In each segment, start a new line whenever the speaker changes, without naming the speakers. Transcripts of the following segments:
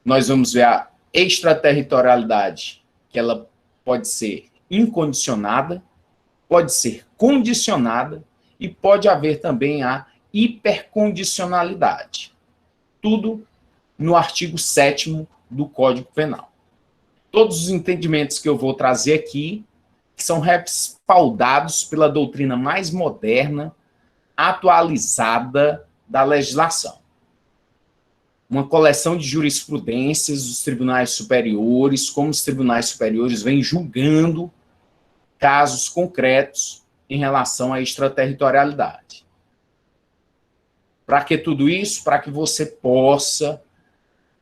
nós vamos ver a extraterritorialidade, que ela pode ser incondicionada, pode ser condicionada e pode haver também a hipercondicionalidade. Tudo no artigo 7º do Código Penal. Todos os entendimentos que eu vou trazer aqui são respaldados pela doutrina mais moderna, atualizada da legislação. Uma coleção de jurisprudências dos tribunais superiores, como os tribunais superiores vêm julgando casos concretos em relação à extraterritorialidade. Para que tudo isso? Para que você possa,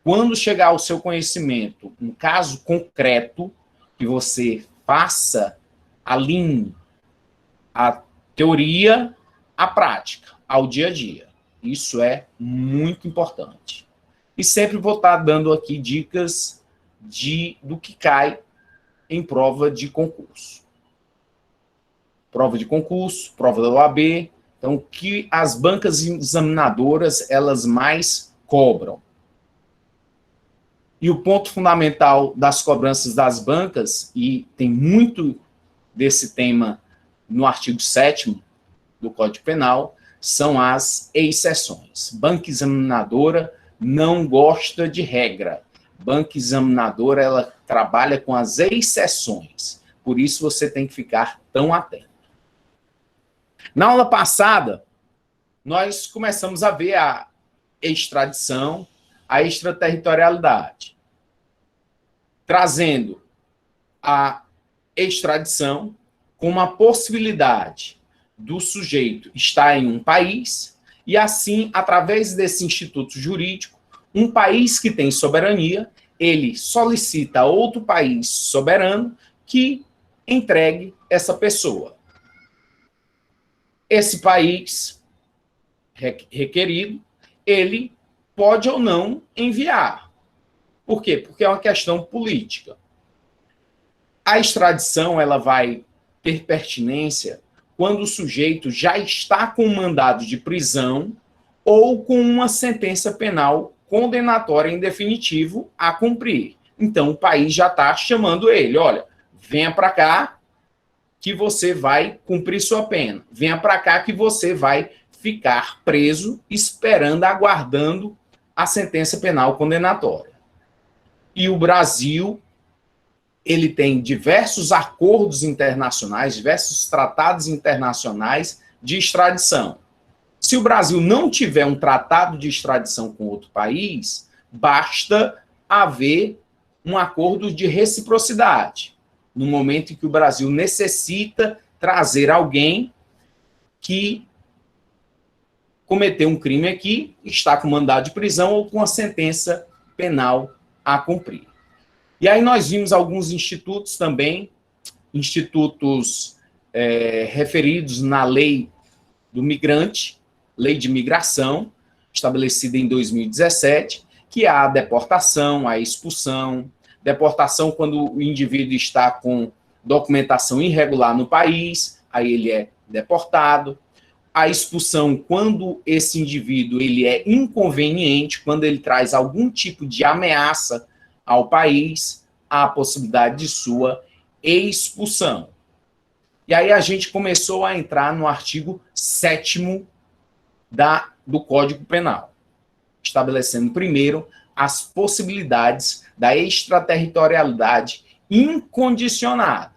quando chegar ao seu conhecimento, um caso concreto, que você faça, alinhe a teoria à prática, ao dia a dia. Isso é muito importante. E sempre vou estar dando aqui dicas do que cai em prova de concurso. Prova de concurso, prova da OAB. Então, o que as bancas examinadoras, elas mais cobram. E o ponto fundamental das cobranças das bancas, e tem muito desse tema no artigo 7º do Código Penal, são as exceções. Banca examinadora não gosta de regra. Banca examinadora, ela trabalha com as exceções. Por isso, você tem que ficar tão atento. Na aula passada, nós começamos a ver a extradição, a extraterritorialidade, trazendo a extradição como a possibilidade do sujeito estar em um país e, assim, através desse instituto jurídico, um país que tem soberania, ele solicita a outro país soberano que entregue essa pessoa. Esse país requerido, ele pode ou não enviar. Por quê? Porque é uma questão política. A extradição, ela vai ter pertinência quando o sujeito já está com um mandado de prisão ou com uma sentença penal condenatória em definitivo a cumprir. Então, o país já está chamando ele, olha, venha para cá que você vai cumprir sua pena. Venha para cá que você vai ficar preso, esperando, aguardando a sentença penal condenatória. E o Brasil, ele tem diversos acordos internacionais, diversos tratados internacionais de extradição. Se o Brasil não tiver um tratado de extradição com outro país, basta haver um acordo de reciprocidade. No momento em que o Brasil necessita trazer alguém que cometeu um crime aqui, está com mandado de prisão ou com a sentença penal a cumprir. E aí nós vimos alguns institutos também, institutos referidos na lei do migrante, lei de migração, estabelecida em 2017, que há a deportação, a expulsão, deportação quando o indivíduo está com documentação irregular no país, aí ele é deportado. A expulsão quando esse indivíduo ele é inconveniente, quando ele traz algum tipo de ameaça ao país, há a possibilidade de sua expulsão. E aí a gente começou a entrar no artigo 7º do Código Penal, estabelecendo primeiro as possibilidades da extraterritorialidade incondicionada.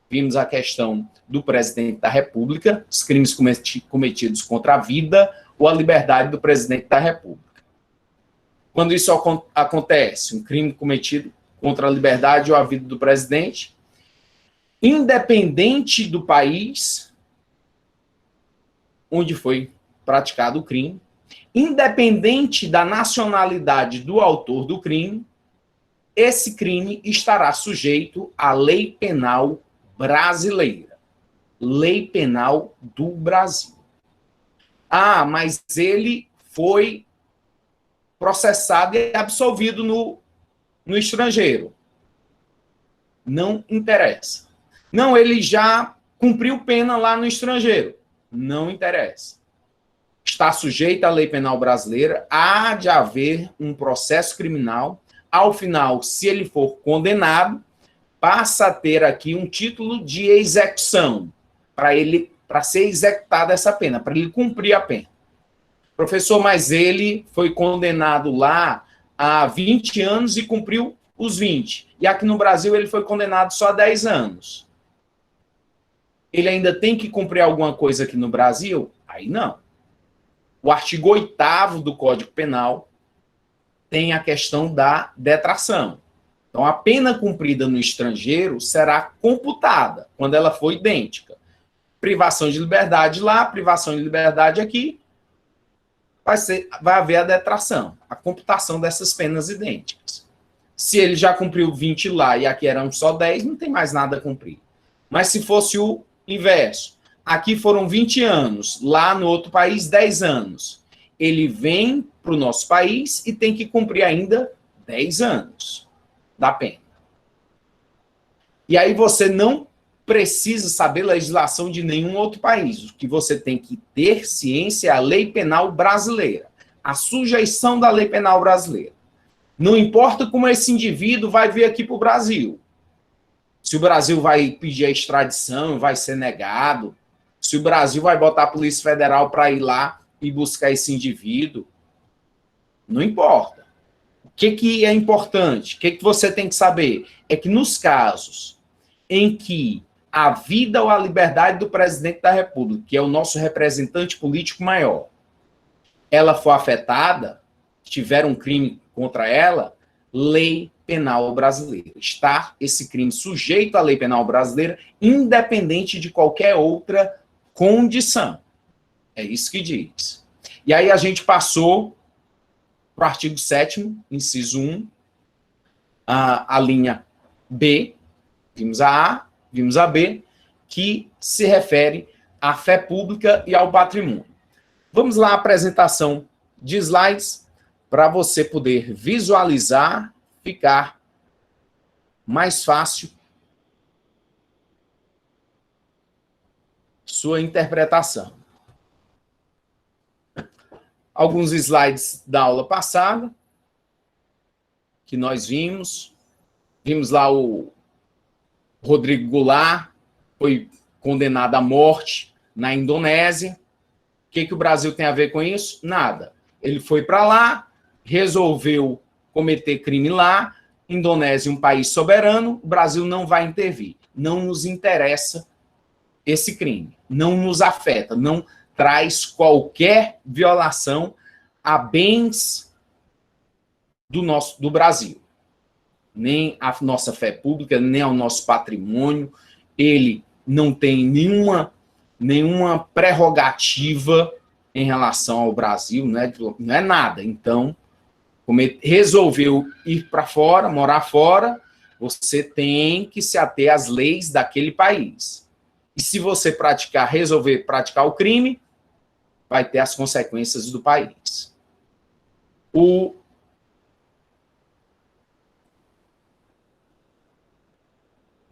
Vimos a questão do presidente da República, os crimes cometidos contra a vida ou a liberdade do presidente da República. Quando isso acontece, um crime cometido contra a liberdade ou a vida do presidente, independente do país onde foi praticado o crime, independente da nacionalidade do autor do crime, esse crime estará sujeito à lei penal brasileira. Lei penal do Brasil. Ah, mas ele foi processado e absolvido no estrangeiro. Não interessa. Não, ele já cumpriu pena lá no estrangeiro. Não interessa. Está sujeito à lei penal brasileira, há de haver um processo criminal Ao final, se ele for condenado, passa a ter aqui um título de execução, para ser executada essa pena, para ele cumprir a pena. Professor, mas ele foi condenado lá há 20 anos e cumpriu os 20. E aqui no Brasil ele foi condenado só a 10 anos. Ele ainda tem que cumprir alguma coisa aqui no Brasil? Aí não. O artigo 8º do Código Penal tem a questão da detração. Então, a pena cumprida no estrangeiro será computada quando ela for idêntica. Privação de liberdade lá, privação de liberdade aqui, vai haver a detração, a computação dessas penas idênticas. Se ele já cumpriu 20 lá e aqui eram só 10, não tem mais nada a cumprir. Mas se fosse o inverso, aqui foram 20 anos, lá no outro país 10 anos, ele vem para o nosso país e tem que cumprir ainda 10 anos da pena. E aí você não precisa saber legislação de nenhum outro país. O que você tem que ter ciência é a lei penal brasileira, a sujeição da lei penal brasileira. Não importa como esse indivíduo vai vir aqui para o Brasil. Se o Brasil vai pedir a extradição, vai ser negado. Se o Brasil vai botar a Polícia Federal para ir lá e buscar esse indivíduo. Não importa. O que é importante? O que você tem que saber? É que nos casos em que a vida ou a liberdade do presidente da República, que é o nosso representante político maior, ela for afetada, tiver um crime contra ela, lei penal brasileira. Está esse crime sujeito à lei penal brasileira, independente de qualquer outra condição. É isso que diz. E aí a gente passou para o artigo 7º, inciso 1, a linha B, vimos a A, vimos a B, que se refere à fé pública e ao patrimônio. Vamos lá, apresentação de slides, para você poder visualizar, ficar mais fácil sua interpretação. Alguns slides da aula passada, que nós vimos. Vimos lá o Rodrigo Goulart, foi condenado à morte na Indonésia. O que o Brasil tem a ver com isso? Nada. Ele foi para lá, resolveu cometer crime lá. Indonésia, um país soberano, o Brasil não vai intervir. Não nos interessa esse crime. Não nos afeta, não traz qualquer violação a bens do Brasil. Nem a nossa fé pública, nem ao nosso patrimônio. Ele não tem nenhuma prerrogativa em relação ao Brasil, não é nada. Então, como ele resolveu ir para fora, morar fora, você tem que se ater às leis daquele país. E se você resolver praticar o crime, vai ter as consequências do país. O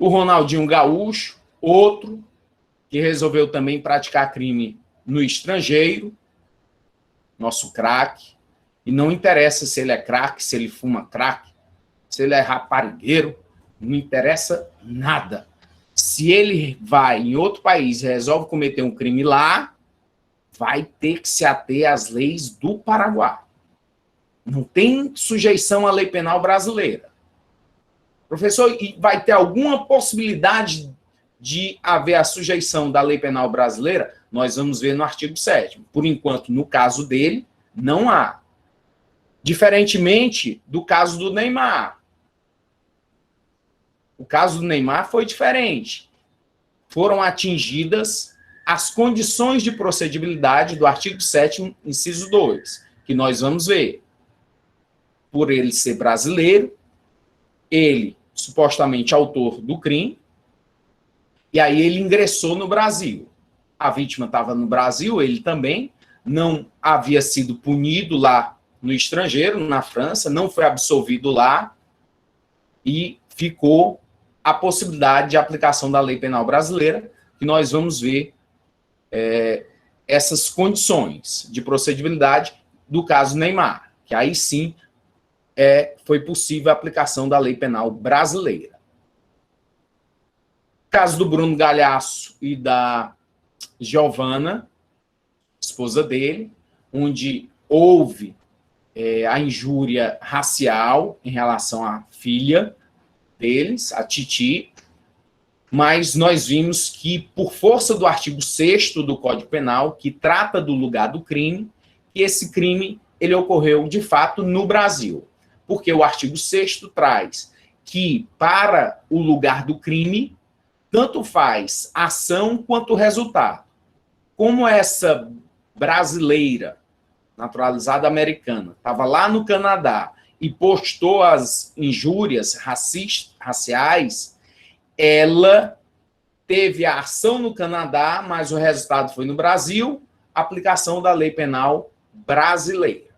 Ronaldinho Gaúcho, outro, que resolveu também praticar crime no estrangeiro, nosso craque, e não interessa se ele é craque, se ele fuma crack, se ele é raparigueiro, não interessa nada. Se ele vai em outro país e resolve cometer um crime lá, vai ter que se ater às leis do Paraguai. Não tem sujeição à lei penal brasileira. Professor, e vai ter alguma possibilidade de haver a sujeição da lei penal brasileira? Nós vamos ver no artigo 7º. Por enquanto, no caso dele, não há. Diferentemente do caso do Neymar. O caso do Neymar foi diferente. Foram atingidas as condições de procedibilidade do artigo 7º, inciso 2, que nós vamos ver. Por ele ser brasileiro, ele, supostamente autor do crime, e aí ele ingressou no Brasil. A vítima estava no Brasil, ele também, não havia sido punido lá no estrangeiro, na França, não foi absolvido lá, e ficou a possibilidade de aplicação da lei penal brasileira, que nós vamos ver essas condições de procedibilidade do caso Neymar, que aí sim foi possível a aplicação da lei penal brasileira. No caso do Bruno Galhaço e da Giovana, esposa dele, onde houve a injúria racial em relação à filha deles, a Titi, mas nós vimos que, por força do artigo 6º do Código Penal, que trata do lugar do crime, que esse crime ele ocorreu, de fato, no Brasil. Porque o artigo 6º traz que, para o lugar do crime, tanto faz ação quanto resultado. Como essa brasileira, naturalizada americana, estava lá no Canadá e postou as injúrias raciais, ela teve a ação no Canadá, mas o resultado foi no Brasil, aplicação da lei penal brasileira.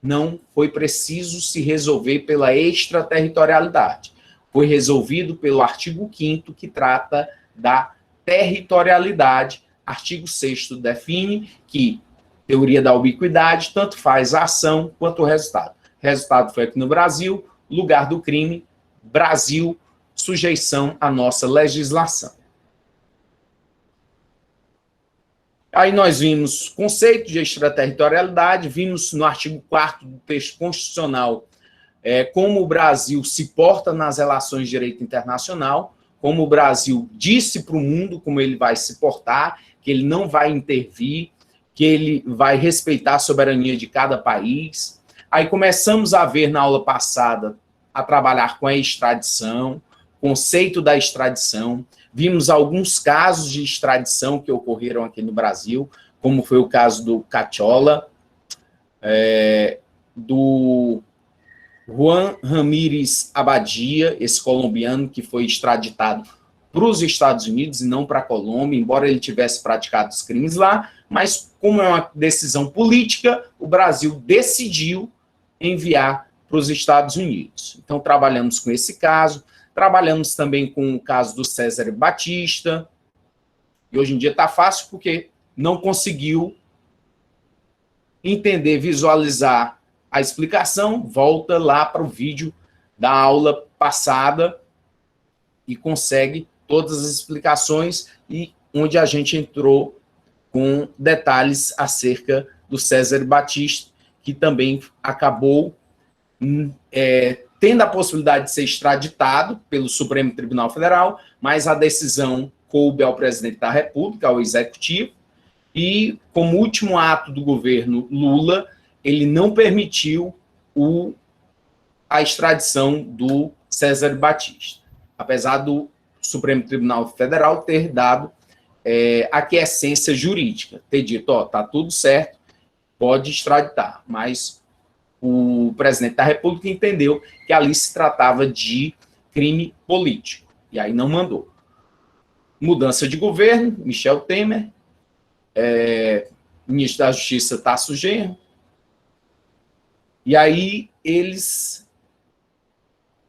Não foi preciso se resolver pela extraterritorialidade. Foi resolvido pelo artigo 5º, que trata da territorialidade. Artigo 6º define que teoria da ubiquidade tanto faz a ação quanto o resultado. O resultado foi aqui no Brasil, lugar do crime, Brasil, sujeição à nossa legislação. Aí nós vimos conceito de extraterritorialidade, vimos no artigo 4º do texto constitucional como o Brasil se porta nas relações de direito internacional, como o Brasil disse para o mundo como ele vai se portar, que ele não vai intervir, que ele vai respeitar a soberania de cada país. Aí começamos a ver na aula passada, a trabalhar com a extradição, conceito da extradição. Vimos alguns casos de extradição que ocorreram aqui no Brasil, como foi o caso do Cachola, do Juan Ramírez Abadia, esse colombiano que foi extraditado para os Estados Unidos e não para a Colômbia, embora ele tivesse praticado os crimes lá, mas como é uma decisão política, o Brasil decidiu enviar para os Estados Unidos. Então, trabalhamos com esse caso, trabalhamos também com o caso do César Batista, e hoje em dia está fácil porque não conseguiu entender, visualizar a explicação, volta lá para o vídeo da aula passada e consegue todas as explicações e onde a gente entrou com detalhes acerca do César Batista, que também acabou tendo a possibilidade de ser extraditado pelo Supremo Tribunal Federal, mas a decisão coube ao presidente da República, ao executivo, e como último ato do governo Lula, ele não permitiu a extradição do César Batista, apesar do Supremo Tribunal Federal ter dado aquiescência jurídica, ter dito, está tudo certo, pode extraditar, mas o presidente da República entendeu que ali se tratava de crime político, e aí não mandou. Mudança de governo, Michel Temer, ministro da Justiça Tasso Genro, e aí eles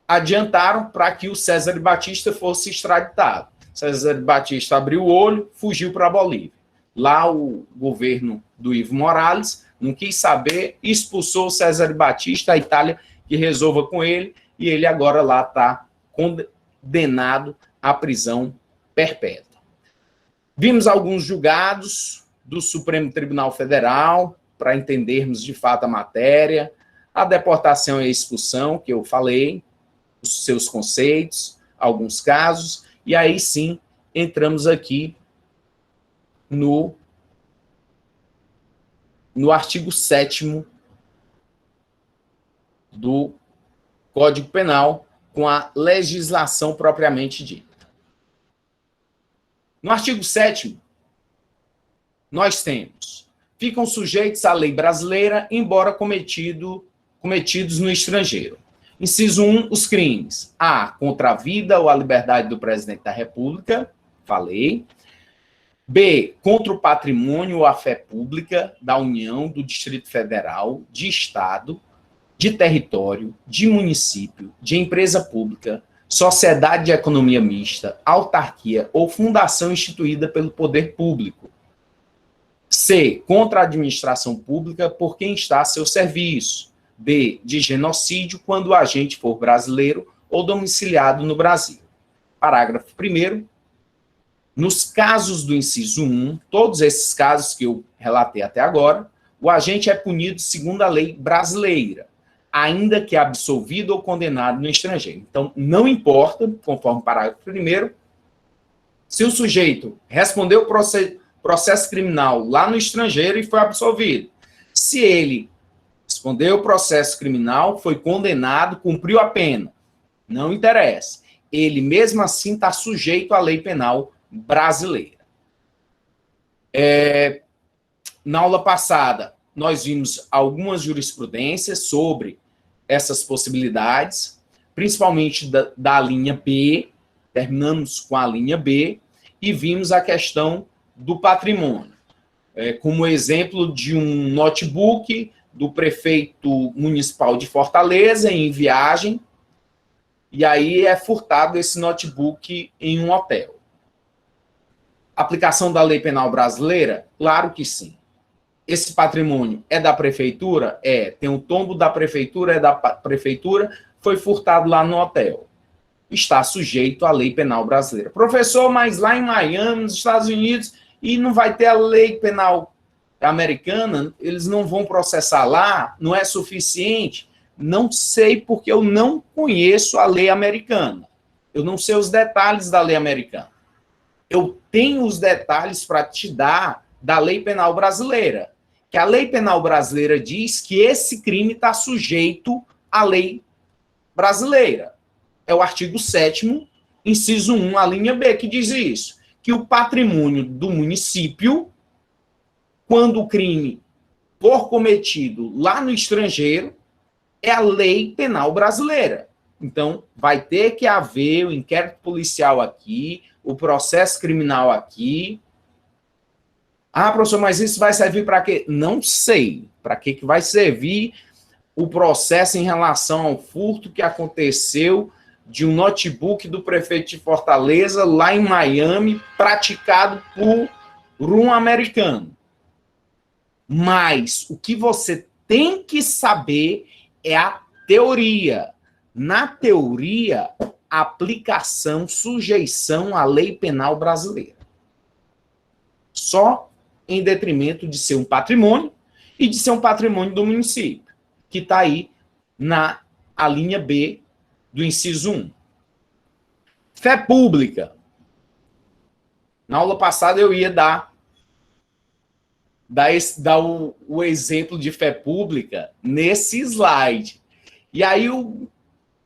adiantaram para que o César Batista fosse extraditado. César Batista abriu o olho, fugiu para a Bolívia. Lá o governo do Evo Morales não quis saber, expulsou o César Batista, a Itália que resolva com ele, e ele agora lá está condenado à prisão perpétua. Vimos alguns julgados do Supremo Tribunal Federal, para entendermos de fato a matéria, a deportação e a expulsão, que eu falei, os seus conceitos, alguns casos, e aí sim entramos aqui no artigo 7º do Código Penal, com a legislação propriamente dita. No artigo 7º, nós temos: ficam sujeitos à lei brasileira, embora cometidos no estrangeiro. Inciso 1, os crimes. A, contra a vida ou a liberdade do presidente da República, falei. B, contra o patrimônio ou a fé pública da União, do Distrito Federal, de Estado, de território, de município, de empresa pública, sociedade de economia mista, autarquia ou fundação instituída pelo poder público. C, contra a administração pública por quem está a seu serviço, B, de genocídio, quando o agente for brasileiro ou domiciliado no Brasil. Parágrafo 1º. Nos casos do inciso 1, todos esses casos que eu relatei até agora, o agente é punido segundo a lei brasileira, ainda que absolvido ou condenado no estrangeiro. Então, não importa, conforme o parágrafo 1º, se o sujeito respondeu o processo criminal lá no estrangeiro e foi absolvido. Se ele respondeu o processo criminal, foi condenado, cumpriu a pena, não interessa. Ele, mesmo assim, está sujeito à lei penal brasileira. Na aula passada, nós vimos algumas jurisprudências sobre essas possibilidades, principalmente da linha B, terminamos com a linha B, e vimos a questão do patrimônio, como exemplo de um notebook do prefeito municipal de Fortaleza em viagem, e aí é furtado esse notebook em um hotel. Aplicação da lei penal brasileira? Claro que sim. Esse patrimônio é da prefeitura? Tem um tombo da prefeitura, é da prefeitura, foi furtado lá no hotel. Está sujeito à lei penal brasileira. Professor, mas lá em Miami, nos Estados Unidos, e não vai ter a lei penal americana, eles não vão processar lá, não é suficiente? Não sei, porque eu não conheço a lei americana. Eu não sei os detalhes da lei americana. Eu tenho os detalhes para te dar da lei penal brasileira. Que a lei penal brasileira diz que esse crime está sujeito à lei brasileira. É o artigo 7º, inciso 1, a linha B, que diz isso. Que o patrimônio do município, quando o crime for cometido lá no estrangeiro, é a lei penal brasileira. Então, vai ter que haver o inquérito policial aqui, o processo criminal aqui. Ah, professor, mas isso vai servir para quê? Não sei. Para que vai servir o processo em relação ao furto que aconteceu de um notebook do prefeito de Fortaleza, lá em Miami, praticado por um americano. Mas o que você tem que saber é a teoria. Na teoria, aplicação, sujeição à lei penal brasileira. Só em detrimento de ser um patrimônio e de ser um patrimônio do município, que está aí na a linha B do inciso 1. Fé pública. Na aula passada eu ia dar o exemplo de fé pública nesse slide. E aí eu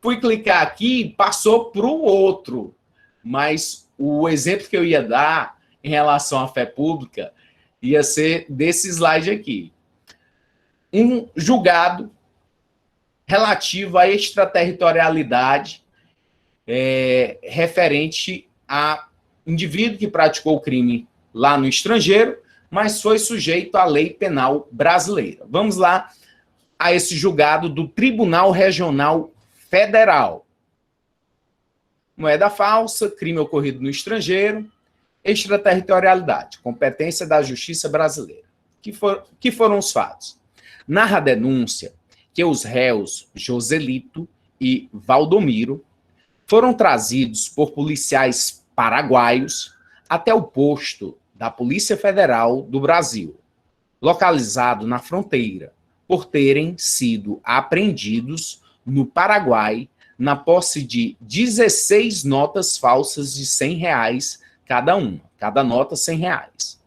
fui clicar aqui e passou para o outro. Mas o exemplo que eu ia dar em relação à fé pública ia ser desse slide aqui. Um julgado relativo à extraterritorialidade referente a indivíduo que praticou o crime lá no estrangeiro, mas foi sujeito à lei penal brasileira. Vamos lá a esse julgado do Tribunal Regional Federal. Moeda falsa, crime ocorrido no estrangeiro, extraterritorialidade, competência da Justiça brasileira. Que foram os fatos? Narra a denúncia que os réus Joselito e Valdomiro foram trazidos por policiais paraguaios até o posto da Polícia Federal do Brasil, localizado na fronteira, por terem sido apreendidos no Paraguai na posse de 16 notas falsas de R$100 cada uma. Cada nota R$100.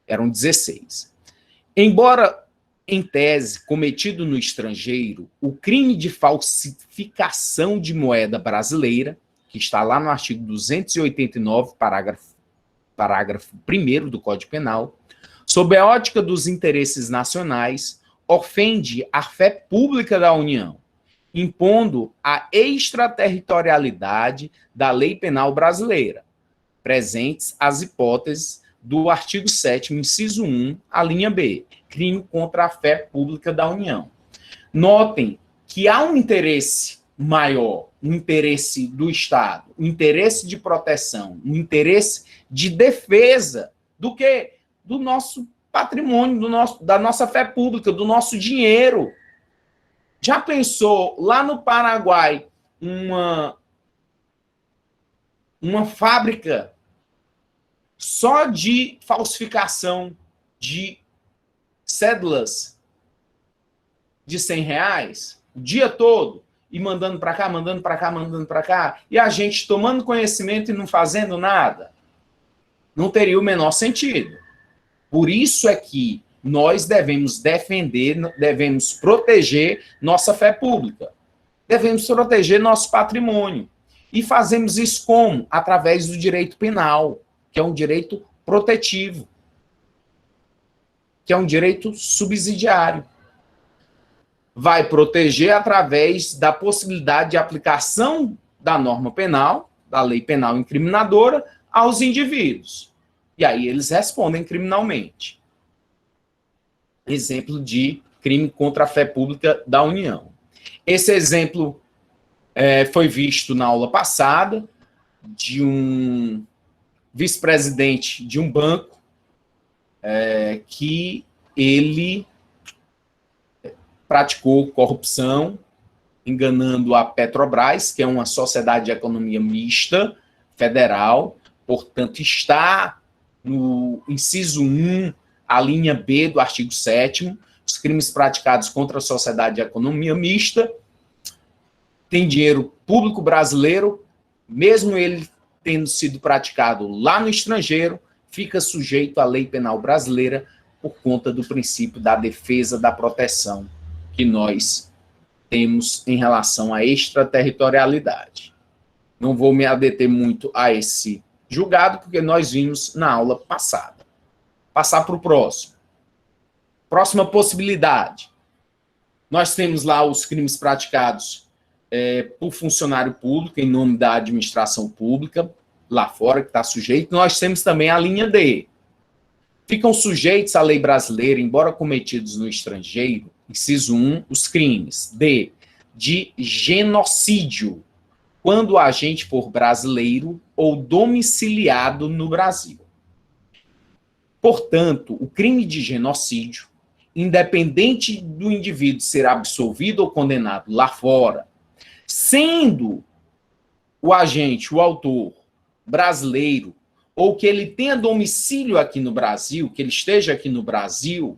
Eram 16. Embora, em tese, cometido no estrangeiro, o crime de falsificação de moeda brasileira, que está lá no artigo 289, parágrafo 1º do Código Penal, sob a ótica dos interesses nacionais, ofende a fé pública da União, impondo a extraterritorialidade da lei penal brasileira, presentes as hipóteses do artigo 7º, inciso 1, a linha B, crime contra a fé pública da União. Notem que há um interesse maior, um interesse do Estado, um interesse de proteção, um interesse de defesa do que do nosso patrimônio, da nossa fé pública, do nosso dinheiro. Já pensou lá no Paraguai uma fábrica só de falsificação de cédulas de R$ 100 o dia todo e mandando para cá, mandando para cá, mandando para cá, e a gente tomando conhecimento e não fazendo nada? Não teria o menor sentido. Por isso é que nós devemos defender, devemos proteger nossa fé pública. Devemos proteger nosso patrimônio. E fazemos isso como? Através do direito penal, que é um direito protetivo, que é um direito subsidiário. Vai proteger através da possibilidade de aplicação da norma penal, da lei penal incriminadora, aos indivíduos. E aí eles respondem criminalmente. Exemplo de crime contra a fé pública da União. Esse exemplo foi visto na aula passada de um vice-presidente de um banco que ele praticou corrupção, enganando a Petrobras, que é uma sociedade de economia mista, federal, portanto, está no inciso 1, a linha B do artigo 7º, os crimes praticados contra a sociedade de economia mista, tem dinheiro público brasileiro, mesmo ele tendo sido praticado lá no estrangeiro, fica sujeito à lei penal brasileira por conta do princípio da defesa da proteção que nós temos em relação à extraterritorialidade. Não vou me adeter muito a esse julgado, porque nós vimos na aula passada. Passar para o próximo. Próxima possibilidade. Nós temos lá os crimes praticados por funcionário público, em nome da administração pública, lá fora, que está sujeito. Nós temos também a linha D. Ficam sujeitos à lei brasileira, embora cometidos no estrangeiro, inciso 1, os crimes de genocídio, quando o agente for brasileiro ou domiciliado no Brasil. Portanto, o crime de genocídio, independente do indivíduo ser absolvido ou condenado lá fora, sendo o agente, o autor, brasileiro, ou que ele tenha domicílio aqui no Brasil, que ele esteja aqui no Brasil,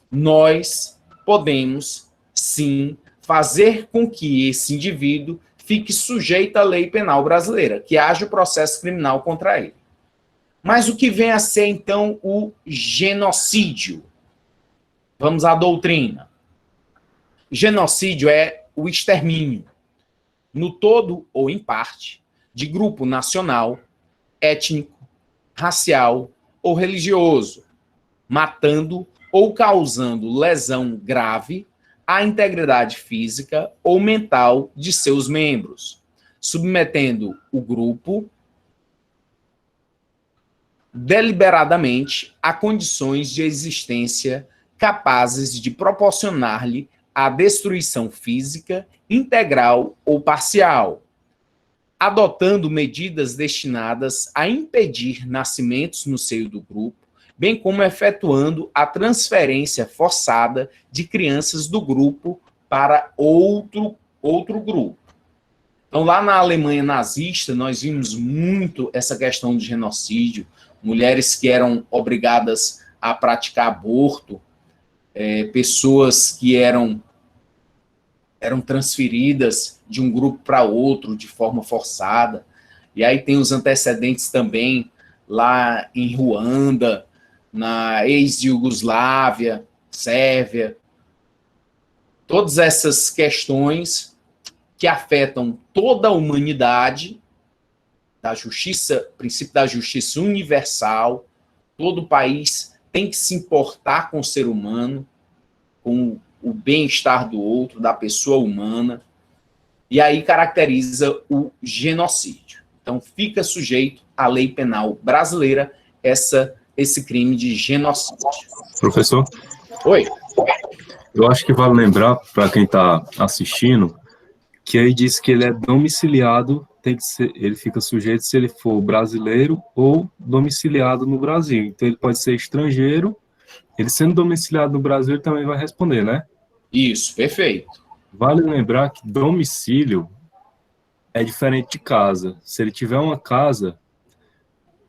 nós podemos, sim, fazer com que esse indivíduo fique sujeito à lei penal brasileira, que haja o processo criminal contra ele. Mas o que vem a ser, então, o genocídio? Vamos à doutrina. Genocídio é o extermínio, no todo ou em parte, de grupo nacional, étnico, racial ou religioso, matando ou causando lesão grave à integridade física ou mental de seus membros, submetendo o grupo deliberadamente a condições de existência capazes de proporcionar-lhe a destruição física integral ou parcial, adotando medidas destinadas a impedir nascimentos no seio do grupo, bem como efetuando a transferência forçada de crianças do grupo para outro grupo. Então, lá na Alemanha nazista, nós vimos muito essa questão de genocídio, mulheres que eram obrigadas a praticar aborto, pessoas que eram transferidas de um grupo para outro de forma forçada. E aí tem os antecedentes também lá em Ruanda, na ex-Iugoslávia, Sérvia. Todas essas questões que afetam toda a humanidade, da justiça, princípio da justiça universal, todo país tem que se importar com o ser humano, com o bem-estar do outro, da pessoa humana, e aí caracteriza o genocídio. Então, fica sujeito à lei penal brasileira esse crime de genocídio.
Professor?
Oi.
Eu acho que vale lembrar, para quem está assistindo, que aí diz que ele é domiciliado, ele fica sujeito se ele for brasileiro ou domiciliado no Brasil. Então, ele pode ser estrangeiro, ele sendo domiciliado no Brasil, ele também vai responder, né?
Isso, perfeito.
Vale lembrar que domicílio é diferente de casa. Se ele tiver uma casa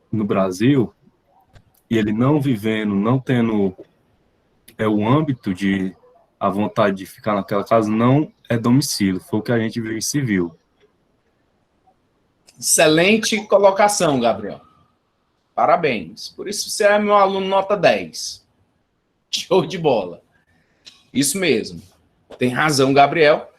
no Brasil e ele não vivendo, não tendo o âmbito de a vontade de ficar naquela casa, não é domicílio. Foi o que a gente viu em civil.
Excelente colocação, Gabriel. Parabéns. Por isso você é meu aluno nota 10. Show de bola. Isso mesmo. Tem razão, Gabriel.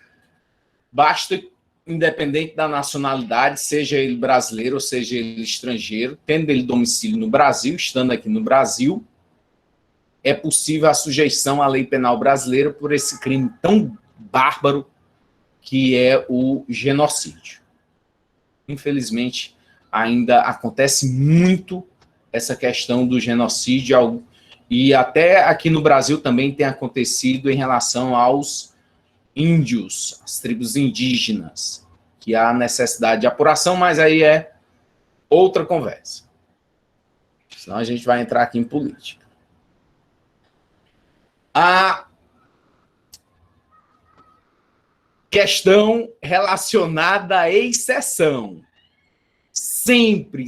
Basta, independente da nacionalidade, seja ele brasileiro ou seja ele estrangeiro, tendo ele domicílio no Brasil, estando aqui no Brasil, é possível a sujeição à lei penal brasileira por esse crime tão bárbaro que é o genocídio. Infelizmente, ainda acontece muito essa questão do genocídio, e até aqui no Brasil também tem acontecido em relação aos índios, as tribos indígenas, que há necessidade de apuração, mas aí é outra conversa. Senão a gente vai entrar aqui em política. A questão relacionada à exceção. Sempre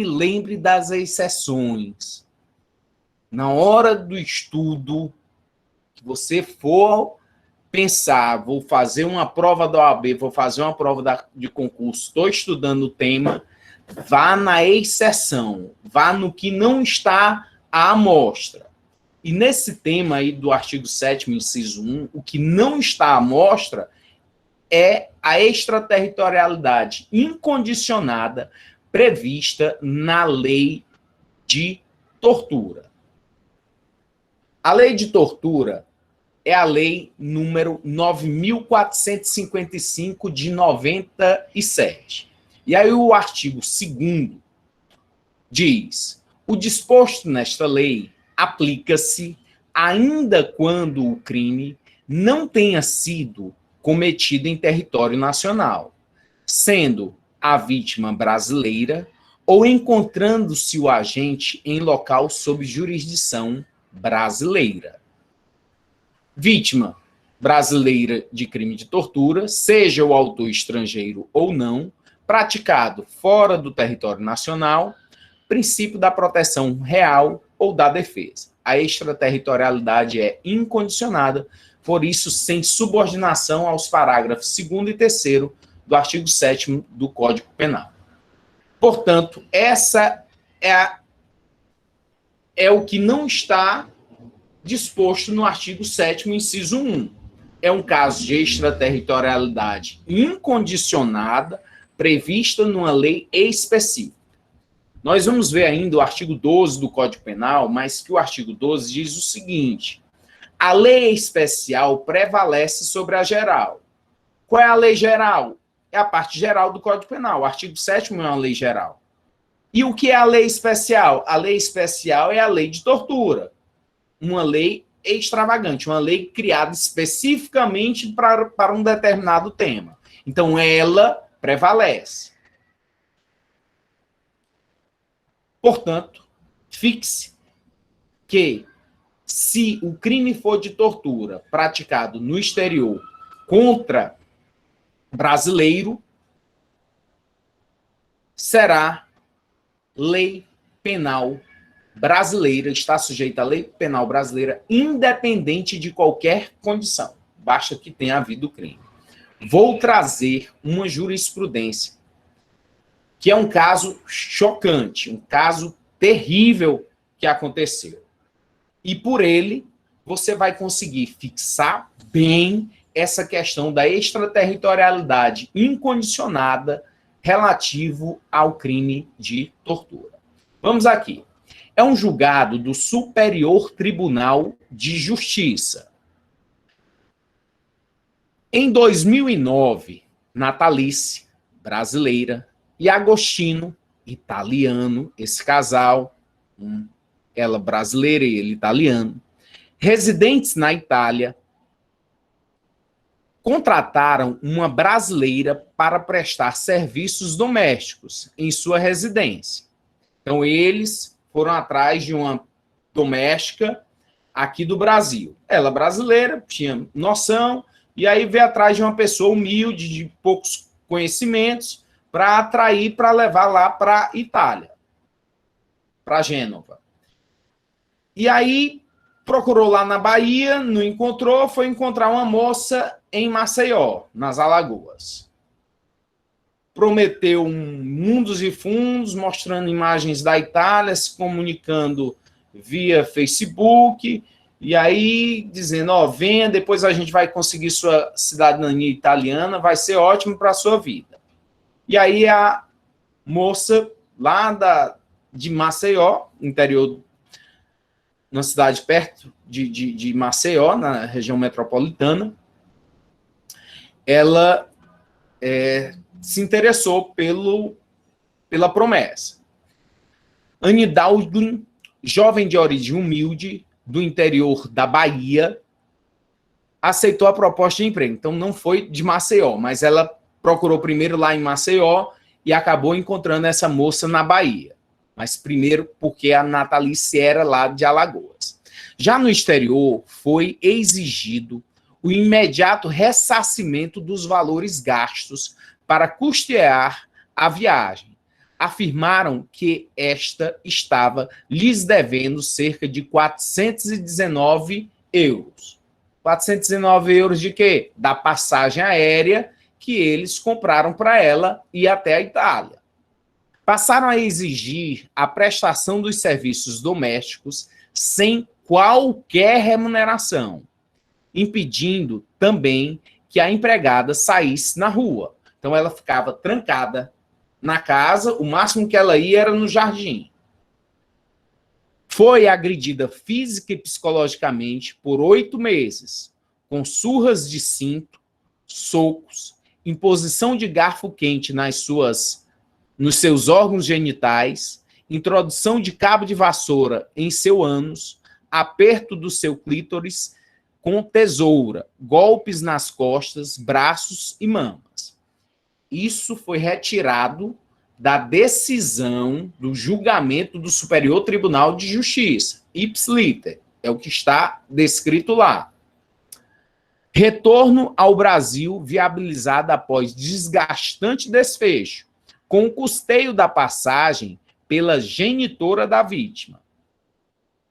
lembre das exceções. Na hora do estudo, que você for pensar, vou fazer uma prova da OAB, vou fazer uma prova de concurso, estou estudando o tema, vá na exceção, vá no que não está à amostra. E nesse tema aí do artigo 7º, inciso 1, o que não está à mostra é a extraterritorialidade incondicionada prevista na lei de tortura. A lei de tortura é a lei número 9.455 de 97. E aí o artigo 2º diz: o disposto nesta lei aplica-se ainda quando o crime não tenha sido cometido em território nacional, sendo a vítima brasileira ou encontrando-se o agente em local sob jurisdição brasileira. Vítima brasileira de crime de tortura, seja o autor estrangeiro ou não, praticado fora do território nacional, princípio da proteção real ou da defesa. A extraterritorialidade é incondicionada, por isso, sem subordinação aos parágrafos 2º e 3º do artigo 7º do Código Penal. Portanto, essa é o que não está disposto no artigo 7º, inciso 1. É um caso de extraterritorialidade incondicionada, prevista numa lei específica. Nós vamos ver ainda o artigo 12 do Código Penal, mas que o artigo 12 diz o seguinte: a lei especial prevalece sobre a geral. Qual é a lei geral? É a parte geral do Código Penal. O artigo 7º é uma lei geral. E o que é a lei especial? A lei especial é a lei de tortura. Uma lei extravagante, uma lei criada especificamente para um determinado tema. Então, ela prevalece. Portanto, fixe que, se o crime for de tortura praticado no exterior contra brasileiro, será lei penal brasileira, está sujeita à lei penal brasileira, independente de qualquer condição. Basta que tenha havido crime. Vou trazer uma jurisprudência que é um caso chocante, um caso terrível que aconteceu. E por ele, você vai conseguir fixar bem essa questão da extraterritorialidade incondicionada relativo ao crime de tortura. Vamos aqui. É um julgado do Superior Tribunal de Justiça. Em 2009, Natalice, brasileira, e Agostino, italiano, esse casal, ela brasileira e ele italiano, residentes na Itália, contrataram uma brasileira para prestar serviços domésticos em sua residência. Então, eles foram atrás de uma doméstica aqui do Brasil. Ela brasileira, tinha noção, E aí veio atrás de uma pessoa humilde, de poucos conhecimentos, para atrair, para levar lá para Itália, para Gênova. E aí procurou lá na Bahia, não encontrou, foi encontrar uma moça em Maceió, nas Alagoas. Prometeu mundos e fundos, mostrando imagens da Itália, se comunicando via Facebook, e aí dizendo, ó, venha, depois a gente vai conseguir sua cidadania italiana, vai ser ótimo para a sua vida. E aí a moça lá de Maceió, interior, na cidade perto de Maceió, na região metropolitana, ela se interessou pela promessa. Anne Dowling, jovem de origem humilde, do interior da Bahia, aceitou a proposta de emprego. Então, não foi de Maceió, mas ela procurou primeiro lá em Maceió e acabou encontrando essa moça na Bahia. Mas primeiro porque a Natalice era lá de Alagoas. Já no exterior, foi exigido o imediato ressarcimento dos valores gastos para custear a viagem. Afirmaram que esta estava lhes devendo cerca de 419 euros. 419 euros de quê? Da passagem aérea que eles compraram para ela ir até a Itália. Passaram a exigir a prestação dos serviços domésticos sem qualquer remuneração, impedindo também que a empregada saísse na rua. Então, ela ficava trancada na casa, o máximo que ela ia era no jardim. Foi agredida física e psicologicamente por 8 meses, com surras de cinto, socos, imposição de garfo quente nos seus órgãos genitais, introdução de cabo de vassoura em seu ânus, aperto do seu clítoris com tesoura, golpes nas costas, braços e mamas. Isso foi retirado da decisão do julgamento do Superior Tribunal de Justiça, ipsis liter, é o que está descrito lá. Retorno ao Brasil viabilizado após desgastante desfecho, com o custeio da passagem pela genitora da vítima.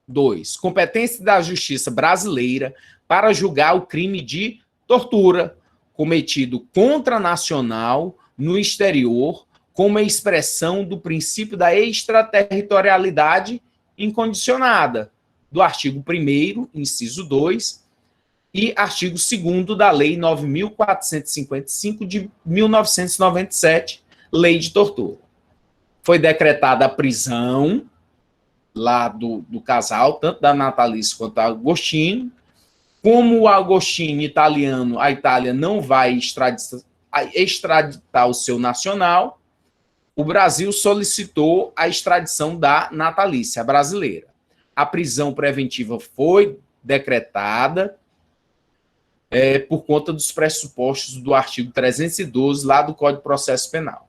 2. Competência da Justiça brasileira para julgar o crime de tortura cometido contra nacional no exterior como expressão do princípio da extraterritorialidade incondicionada, do artigo 1º, inciso 2, e artigo 2º da Lei 9.455 de 1997, Lei de Tortura. Foi decretada a prisão lá do casal, tanto da Natalice quanto da Agostini. Como o Agostini italiano, a Itália não vai extraditar o seu nacional, o Brasil solicitou a extradição da Natalice, a brasileira. A prisão preventiva foi decretada por conta dos pressupostos do artigo 312 lá do Código de Processo Penal.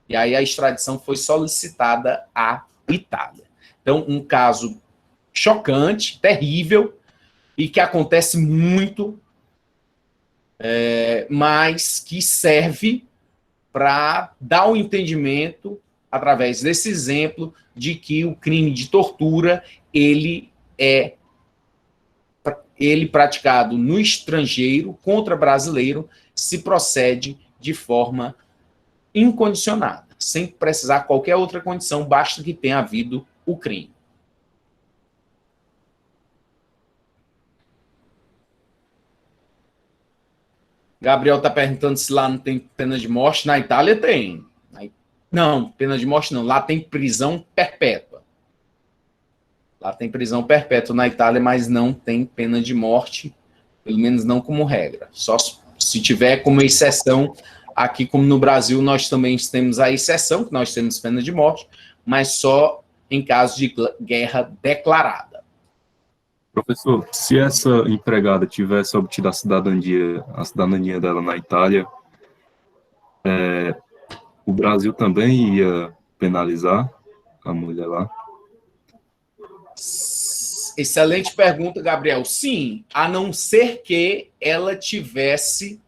E aí a extradição foi solicitada à Itália. Então, um caso chocante, terrível, e que acontece muito, mas que serve para dar o entendimento, através desse exemplo, de que o crime de tortura, ele praticado no estrangeiro, contra brasileiro, se procede de forma incondicionada, sem precisar qualquer outra condição, basta que tenha havido o crime. Gabriel está perguntando se lá não tem pena de morte. Na Itália tem. Não, pena de morte não. Lá tem prisão perpétua. Lá tem prisão perpétua na Itália, mas não tem pena de morte, pelo menos não como regra. Só se tiver como exceção. Aqui, como no Brasil, nós também temos a exceção, que nós temos pena de morte, mas só em caso de guerra declarada.
Professor, se essa empregada tivesse obtido a cidadania dela na Itália, o Brasil também ia penalizar a mulher lá?
Excelente pergunta, Gabriel. Sim, a não ser que ela tivesse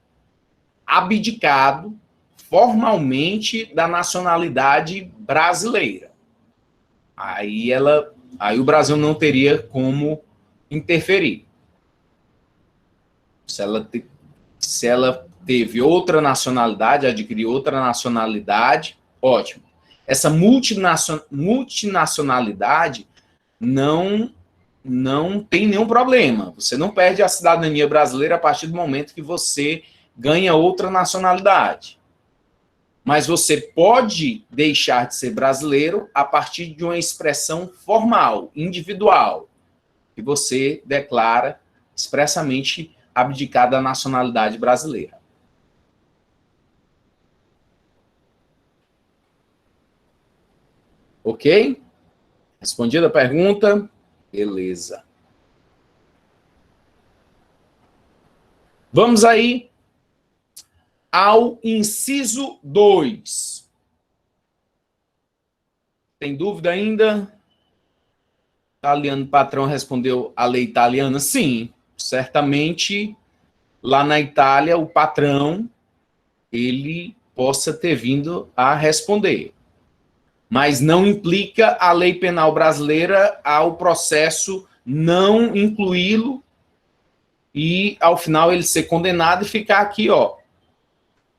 abdicado formalmente da nacionalidade brasileira. Aí o Brasil não teria como interferir. Se ela teve outra nacionalidade, adquiriu outra nacionalidade, ótimo. Essa multinacionalidade não tem nenhum problema. Você não perde a cidadania brasileira a partir do momento que você ganha outra nacionalidade. Mas você pode deixar de ser brasileiro a partir de uma expressão formal, individual, que você declara expressamente abdicar da nacionalidade brasileira. Ok? Respondida a pergunta? Beleza. Vamos aí ao inciso 2. Tem dúvida ainda? Italiano patrão respondeu a lei italiana? Sim, certamente lá na Itália o patrão ele possa ter vindo a responder. Mas não implica a lei penal brasileira ao processo não incluí-lo e, ao final, ele ser condenado e ficar aqui, ó,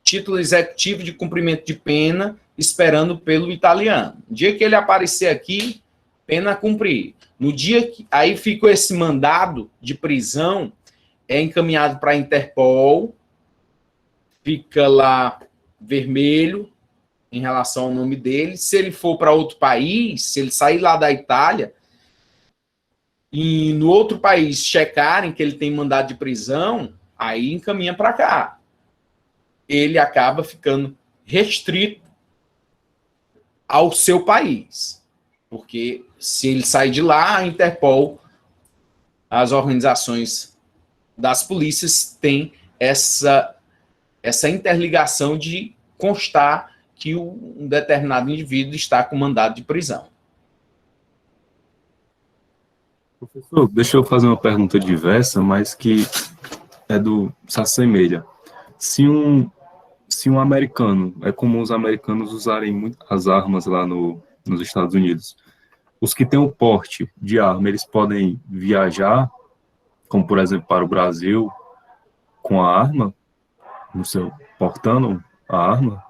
título executivo de cumprimento de pena, esperando pelo italiano. No dia que ele aparecer aqui, pena a cumprir. No dia que aí ficou esse mandado de prisão, é encaminhado para a Interpol, fica lá vermelho, em relação ao nome dele. Se ele for para outro país, se ele sair lá da Itália, e no outro país checarem que ele tem mandado de prisão, aí encaminha para cá. Ele acaba ficando restrito ao seu país. Porque se ele sair de lá, a Interpol, as organizações das polícias têm essa interligação de constar que um determinado indivíduo está com mandado de prisão.
Professor, deixa eu fazer uma pergunta diversa, mas que se assemelha. Se um americano, é comum os americanos usarem muito as armas lá nos Estados Unidos. Os que têm o porte de arma, eles podem viajar, como por exemplo para o Brasil, com a arma, portando a arma?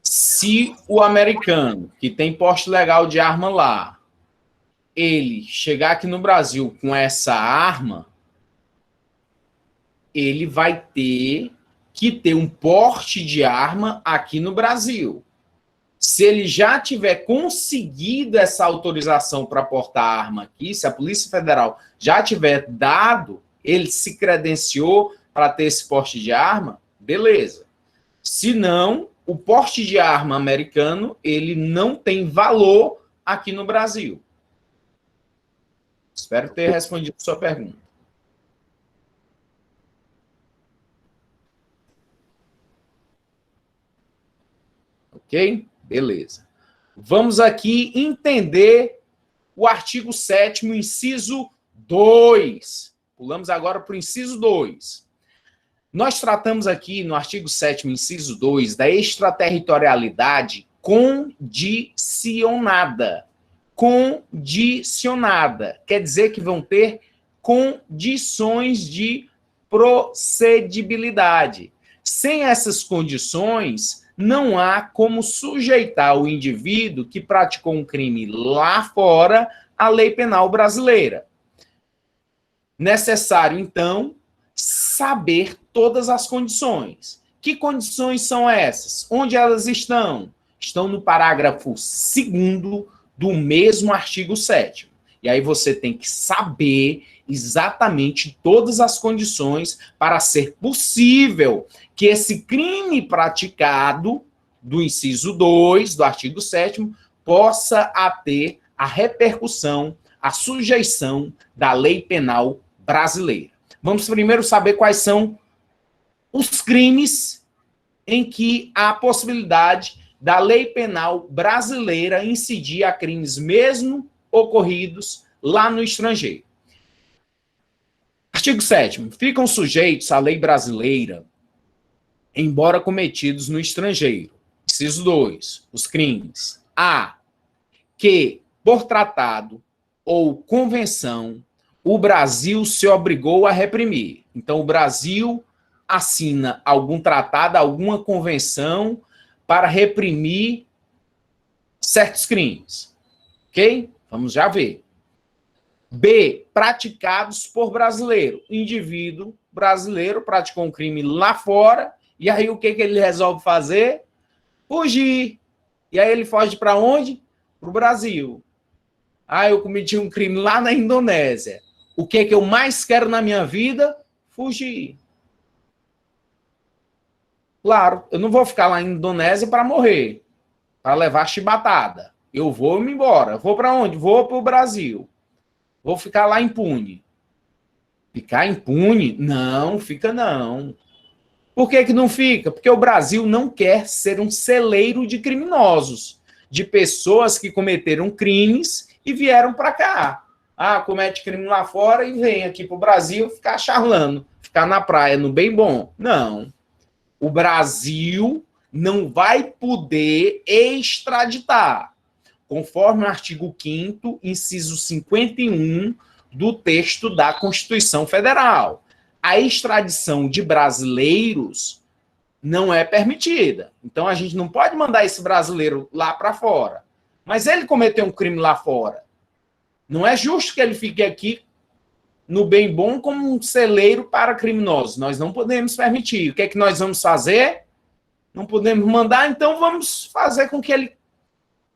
Se o americano, que tem porte legal de arma lá, ele chegar aqui no Brasil com essa arma, ele vai ter que ter um porte de arma aqui no Brasil. Se ele já tiver conseguido essa autorização para portar arma aqui, se a Polícia Federal já tiver dado, ele se credenciou para ter esse porte de arma, beleza. Se não, o porte de arma americano, ele não tem valor aqui no Brasil. Espero ter respondido a sua pergunta. Ok? Beleza. Vamos aqui entender o artigo 7º, inciso 2. Pulamos agora para o inciso 2. Nós tratamos aqui no artigo 7º, inciso 2, da extraterritorialidade condicionada. Condicionada. Quer dizer que vão ter condições de procedibilidade. Sem essas condições, não há como sujeitar o indivíduo que praticou um crime lá fora à lei penal brasileira. Necessário, então, saber todas as condições. Que condições são essas? Onde elas estão? Estão no parágrafo 2º do mesmo artigo 7º. E aí você tem que saber exatamente todas as condições para ser possível que esse crime praticado do inciso 2 do artigo 7º possa ter a repercussão, a sujeição da lei penal brasileira. Vamos primeiro saber quais são os crimes em que há a possibilidade da lei penal brasileira incidir a crimes mesmo ocorridos lá no estrangeiro. Artigo 7º. Ficam sujeitos à lei brasileira, embora cometidos no estrangeiro. Inciso 2. Os crimes. A. Que, por tratado ou convenção, o Brasil se obrigou a reprimir. Então, o Brasil assina algum tratado, alguma convenção para reprimir certos crimes. Ok? Vamos já ver. B. Praticados por brasileiro. O indivíduo brasileiro praticou um crime lá fora, e aí o que ele resolve fazer? Fugir. E aí ele foge para onde? Para o Brasil. Ah, eu cometi um crime lá na Indonésia. O que eu mais quero na minha vida? Fugir. Claro, eu não vou ficar lá na Indonésia para morrer, para levar chibatada. Eu vou me embora. Vou para onde? Vou para o Brasil. Vou ficar lá impune. Ficar impune? Não, fica não. Por que não fica? Porque o Brasil não quer ser um celeiro de criminosos, de pessoas que cometeram crimes e vieram para cá. Ah, comete crime lá fora e vem aqui para o Brasil ficar charlando, ficar na praia, no bem bom. Não. O Brasil não vai poder extraditar, conforme o artigo 5º, inciso 51 do texto da Constituição Federal. A extradição de brasileiros não é permitida. Então, a gente não pode mandar esse brasileiro lá para fora. Mas ele cometeu um crime lá fora. Não é justo que ele fique aqui no bem bom como um celeiro para criminosos. Nós não podemos permitir. O que é que nós vamos fazer? Não podemos mandar, então vamos fazer com que ele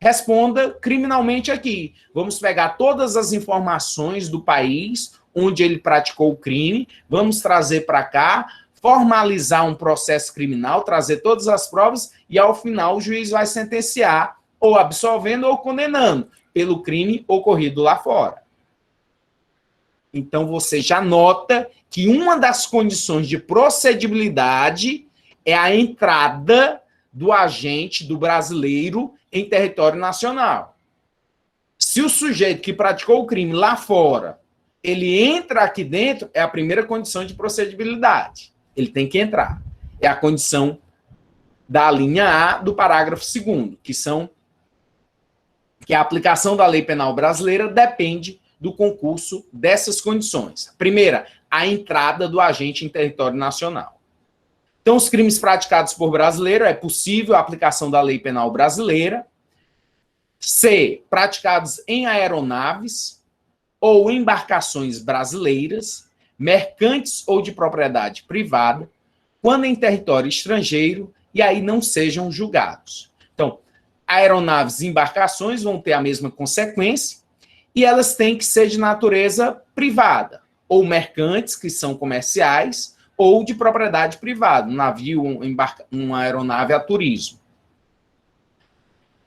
responda criminalmente aqui. Vamos pegar todas as informações do país onde ele praticou o crime, vamos trazer para cá, formalizar um processo criminal, trazer todas as provas e, ao final, o juiz vai sentenciar ou absolvendo ou condenando pelo crime ocorrido lá fora. Então, você já nota que uma das condições de procedibilidade é a entrada do agente, do brasileiro, em território nacional. Se o sujeito que praticou o crime lá fora, ele entra aqui dentro, é a primeira condição de procedibilidade. Ele tem que entrar. É a condição da linha A do parágrafo 2º, que a aplicação da lei penal brasileira depende do concurso dessas condições. Primeira, a entrada do agente em território nacional. Então, os crimes praticados por brasileiro, é possível a aplicação da lei penal brasileira. C, praticados em aeronaves ou embarcações brasileiras, mercantes ou de propriedade privada, quando em território estrangeiro, e aí não sejam julgados. Então, aeronaves e embarcações vão ter a mesma consequência, e elas têm que ser de natureza privada, ou mercantes, que são comerciais, ou de propriedade privada, um navio, uma aeronave a turismo.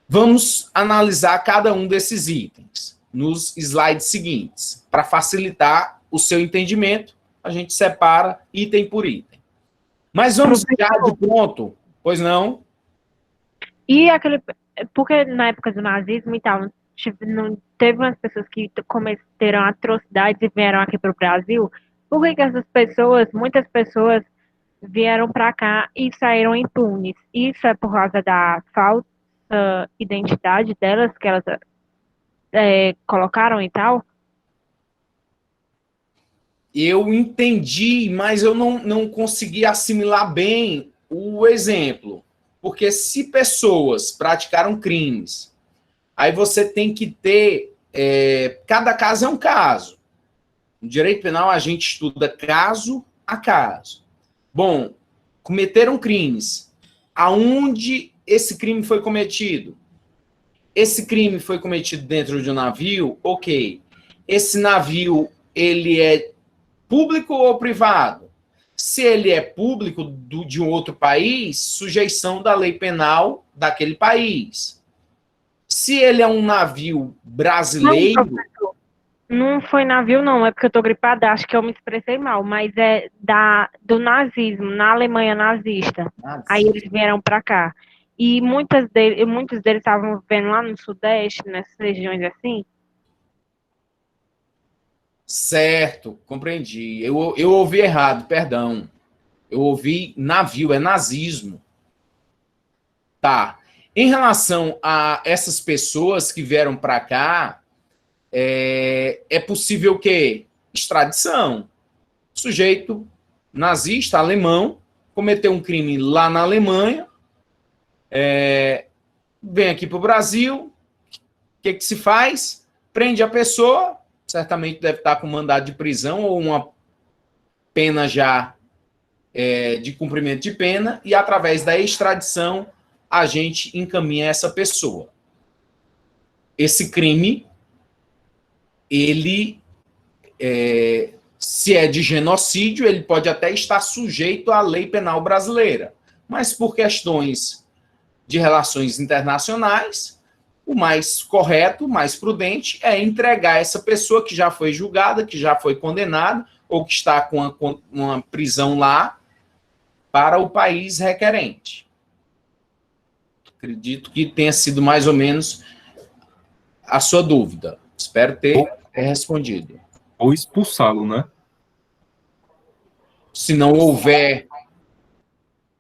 Vamos analisar cada um desses itens nos slides seguintes. Para facilitar o seu entendimento, a gente separa item por item. Mas vamos já de pronto, pois não?
E aquele... Porque na época do nazismo e tal, não teve umas pessoas que cometeram atrocidades e vieram aqui para o Brasil. Por que essas pessoas, muitas pessoas, vieram para cá e saíram impunes? Isso é por causa da falsa identidade delas, que elas colocaram e tal?
Eu entendi, mas eu não consegui assimilar bem o exemplo. Porque se pessoas praticaram crimes, aí você tem que ter... cada caso é um caso. No direito penal, a gente estuda caso a caso. Bom, cometeram crimes. Aonde esse crime foi cometido? Esse crime foi cometido dentro de um navio? Ok. Esse navio, ele é público ou privado? Se ele é público de um outro país, sujeição da lei penal daquele país. Se ele é um navio brasileiro...
Não foi navio, não. É porque eu tô gripada, acho que eu me expressei mal. Mas é do nazismo, na Alemanha nazista. Aí eles vieram para cá. E muitos deles estavam vivendo lá no Sudeste, nessas regiões assim.
Certo, compreendi. Eu ouvi errado, perdão. Eu ouvi navio, é nazismo. Tá. Em relação a essas pessoas que vieram para cá, é possível o quê? Extradição. Sujeito nazista, alemão, cometeu um crime lá na Alemanha, vem aqui para o Brasil, o que se faz? Prende a pessoa, certamente deve estar com mandado de prisão ou uma pena já de cumprimento de pena, e através da extradição a gente encaminha essa pessoa. Esse crime, ele, se é de genocídio, ele pode até estar sujeito à lei penal brasileira, mas por questões de relações internacionais, o mais correto, o mais prudente é entregar essa pessoa que já foi julgada, que já foi condenada, ou que está com uma prisão lá, para o país requerente. Acredito que tenha sido mais ou menos a sua dúvida. Espero ter respondido.
Ou expulsá-lo, né?
Se não houver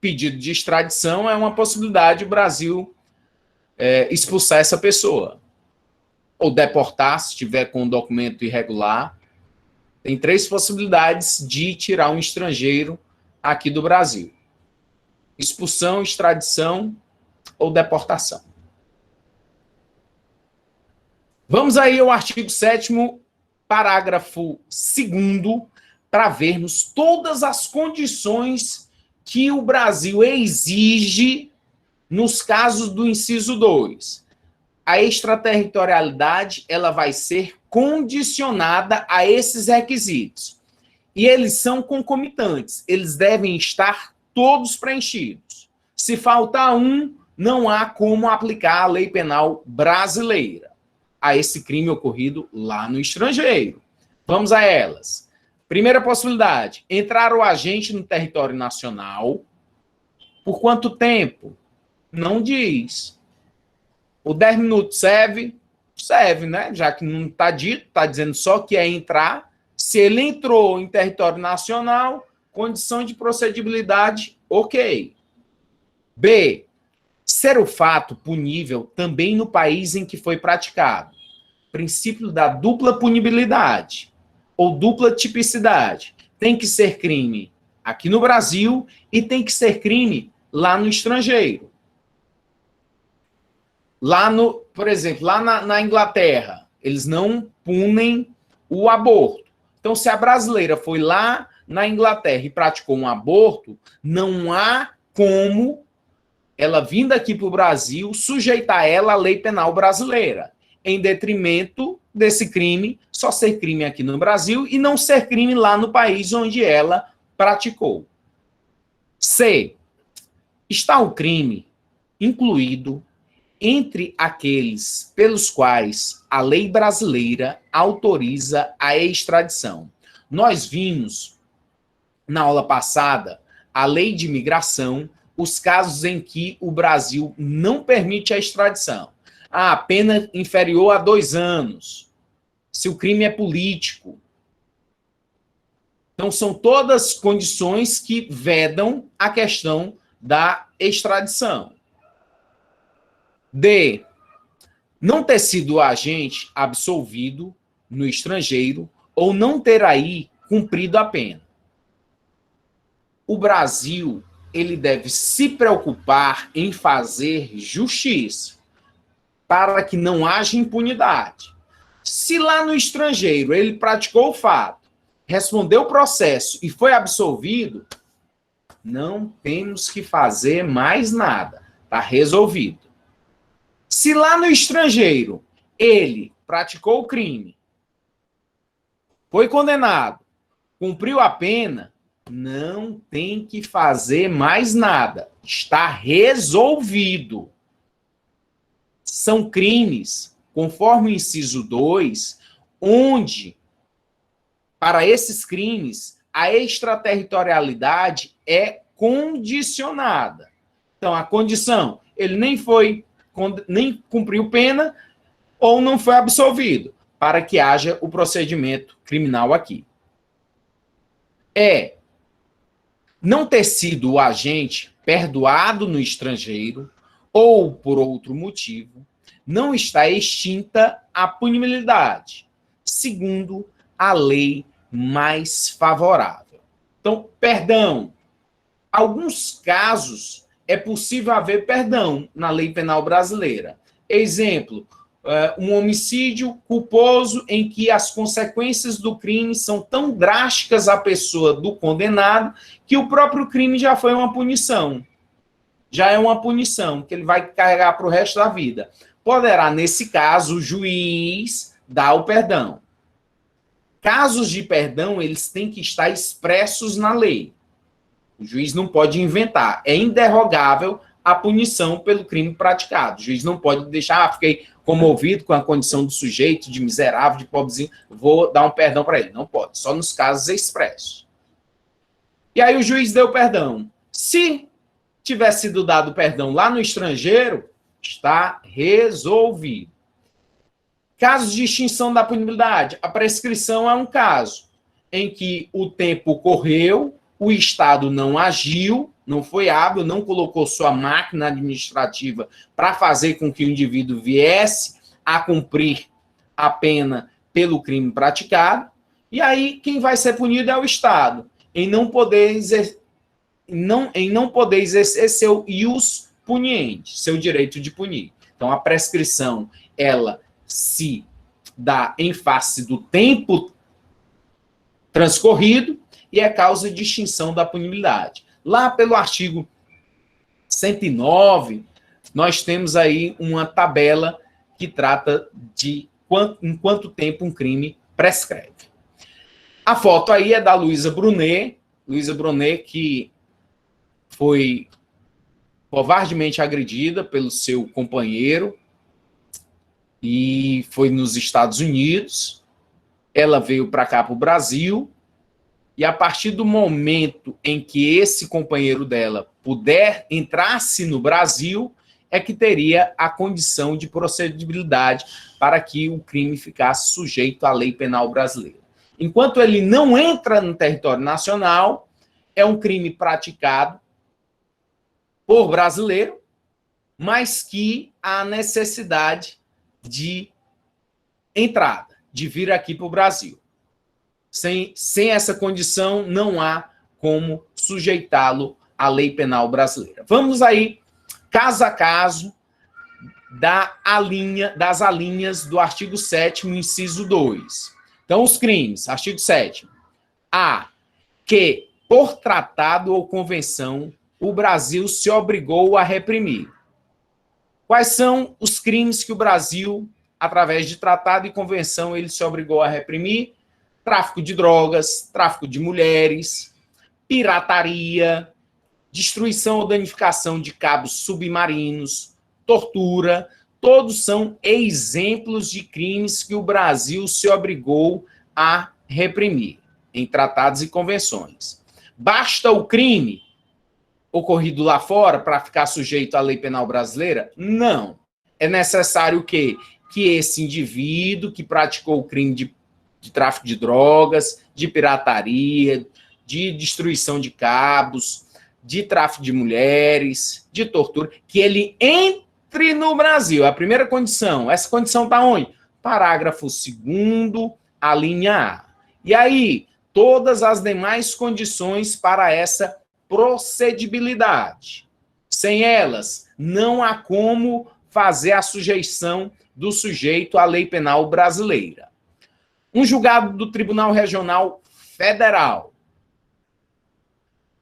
pedido de extradição, é uma possibilidade o Brasil expulsar essa pessoa. Ou deportar, se estiver com um documento irregular. Tem 3 possibilidades de tirar um estrangeiro aqui do Brasil: expulsão, extradição ou deportação. Vamos aí ao artigo 7º, parágrafo 2º, para vermos todas as condições que o Brasil exige nos casos do inciso 2. A extraterritorialidade, ela vai ser condicionada a esses requisitos. E eles são concomitantes, eles devem estar todos preenchidos. Se faltar um, não há como aplicar a lei penal brasileira a esse crime ocorrido lá no estrangeiro. Vamos a elas. Primeira possibilidade: entrar o agente no território nacional. Por quanto tempo? Não diz. O 10 minutos serve? Serve, né? Já que não está dito, está dizendo só que é entrar. Se ele entrou em território nacional, condição de procedibilidade, ok. B. Ser o fato punível também no país em que foi praticado. Princípio da dupla punibilidade ou dupla tipicidade. Tem que ser crime aqui no Brasil e tem que ser crime lá no estrangeiro. Por exemplo, lá na Inglaterra, eles não punem o aborto. Então, se a brasileira foi lá na Inglaterra e praticou um aborto, não há como ela, vindo aqui para o Brasil, sujeitar ela à lei penal brasileira, em detrimento desse crime só ser crime aqui no Brasil e não ser crime lá no país onde ela praticou. C. Está o crime incluído entre aqueles pelos quais a lei brasileira autoriza a extradição. Nós vimos, na aula passada, a lei de imigração, os casos em que o Brasil não permite a extradição. A pena inferior a 2 anos, se o crime é político. Então, são todas condições que vedam a questão da extradição. D. Não ter sido o agente absolvido no estrangeiro ou não ter aí cumprido a pena. O Brasil, ele deve se preocupar em fazer justiça para que não haja impunidade. Se lá no estrangeiro ele praticou o fato, respondeu o processo e foi absolvido, não temos que fazer mais nada. Está resolvido. Se lá no estrangeiro ele praticou o crime, foi condenado, cumpriu a pena, não tem que fazer mais nada. Está resolvido. São crimes, conforme o inciso 2, onde, para esses crimes, a extraterritorialidade é condicionada. Então, a condição: ele nem cumpriu pena ou não foi absolvido, para que haja o procedimento criminal aqui. Não ter sido o agente perdoado no estrangeiro ou por outro motivo, não está extinta a punibilidade, segundo a lei mais favorável. Então, perdão. Alguns casos é possível haver perdão na lei penal brasileira. Exemplo, um homicídio culposo em que as consequências do crime são tão drásticas à pessoa do condenado que o próprio crime já foi uma punição. Já é uma punição que ele vai carregar para o resto da vida. Poderá, nesse caso, o juiz dar o perdão. Casos de perdão, eles têm que estar expressos na lei. O juiz não pode inventar. É inderrogável a punição pelo crime praticado. O juiz não pode deixar, fiquei comovido com a condição do sujeito, de miserável, de pobrezinho, vou dar um perdão para ele. Não pode, só nos casos expressos. E aí o juiz deu perdão. Se tivesse sido dado perdão lá no estrangeiro, está resolvido. Casos de extinção da punibilidade. A prescrição é um caso em que o tempo correu, o Estado não agiu, não foi hábil, não colocou sua máquina administrativa para fazer com que o indivíduo viesse a cumprir a pena pelo crime praticado, e aí quem vai ser punido é o Estado, em não poder exercer seu ius puniente, seu direito de punir. Então, a prescrição, ela se dá em face do tempo transcorrido e é causa de extinção da punibilidade. Lá pelo artigo 109, nós temos aí uma tabela que trata de em quanto tempo um crime prescreve. A foto aí é da Luísa Brunet, que foi covardemente agredida pelo seu companheiro e foi nos Estados Unidos. Ela veio para cá, para o Brasil, e a partir do momento em que esse companheiro dela entrasse no Brasil, é que teria a condição de procedibilidade para que o crime ficasse sujeito à lei penal brasileira. Enquanto ele não entra no território nacional, é um crime praticado por brasileiro, mas que há necessidade de entrada, de vir aqui para o Brasil. Sem essa condição, não há como sujeitá-lo à lei penal brasileira. Vamos aí, caso a caso, das alíneas do artigo 7º, inciso 2. Então, os crimes, artigo 7º. A, que, por tratado ou convenção, o Brasil se obrigou a reprimir. Quais são os crimes que o Brasil, através de tratado e convenção, ele se obrigou a reprimir? Tráfico de drogas, tráfico de mulheres, pirataria, destruição ou danificação de cabos submarinos, tortura, todos são exemplos de crimes que o Brasil se obrigou a reprimir em tratados e convenções. Basta o crime ocorrido lá fora para ficar sujeito à lei penal brasileira? Não. É necessário que esse indivíduo que praticou o crime de tráfico de drogas, de pirataria, de destruição de cabos, de tráfico de mulheres, de tortura, que ele entre no Brasil. É a primeira condição. Essa condição está onde? Parágrafo 2º, a linha A. E aí, todas as demais condições para essa procedibilidade. Sem elas, não há como fazer a sujeição do sujeito à lei penal brasileira. Um julgado do Tribunal Regional Federal.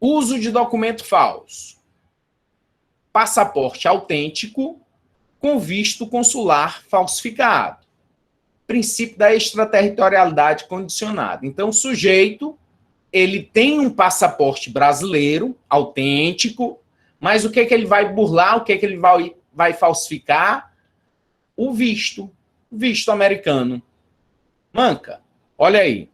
Uso de documento falso. Passaporte autêntico com visto consular falsificado. Princípio da extraterritorialidade condicionada. Então, o sujeito, ele tem um passaporte brasileiro, autêntico, mas o que ele vai burlar, o que ele vai falsificar? O visto americano. Manca, olha aí.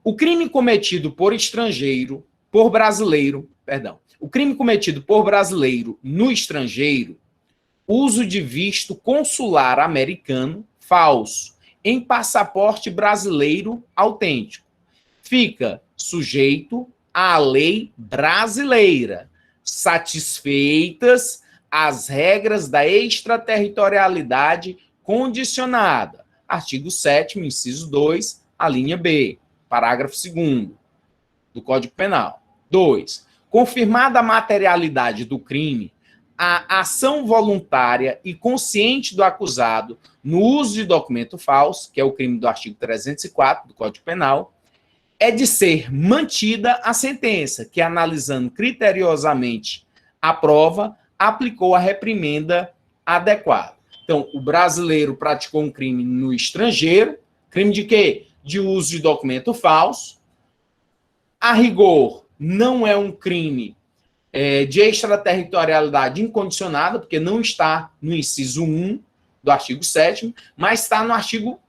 O crime cometido por estrangeiro, por brasileiro, O crime cometido por brasileiro no estrangeiro, uso de visto consular americano falso em passaporte brasileiro autêntico, fica sujeito à lei brasileira, satisfeitas as regras da extraterritorialidade condicionada. Artigo 7º, inciso 2, a linha B, parágrafo 2º do Código Penal. 2. Confirmada a materialidade do crime, a ação voluntária e consciente do acusado no uso de documento falso, que é o crime do artigo 304 do Código Penal, é de ser mantida a sentença, que, analisando criteriosamente a prova, aplicou a reprimenda adequada. Então, o brasileiro praticou um crime no estrangeiro. Crime de quê? De uso de documento falso. A rigor, não é um crime de extraterritorialidade incondicionada, porque não está no inciso 1 do artigo 7º, mas está no artigo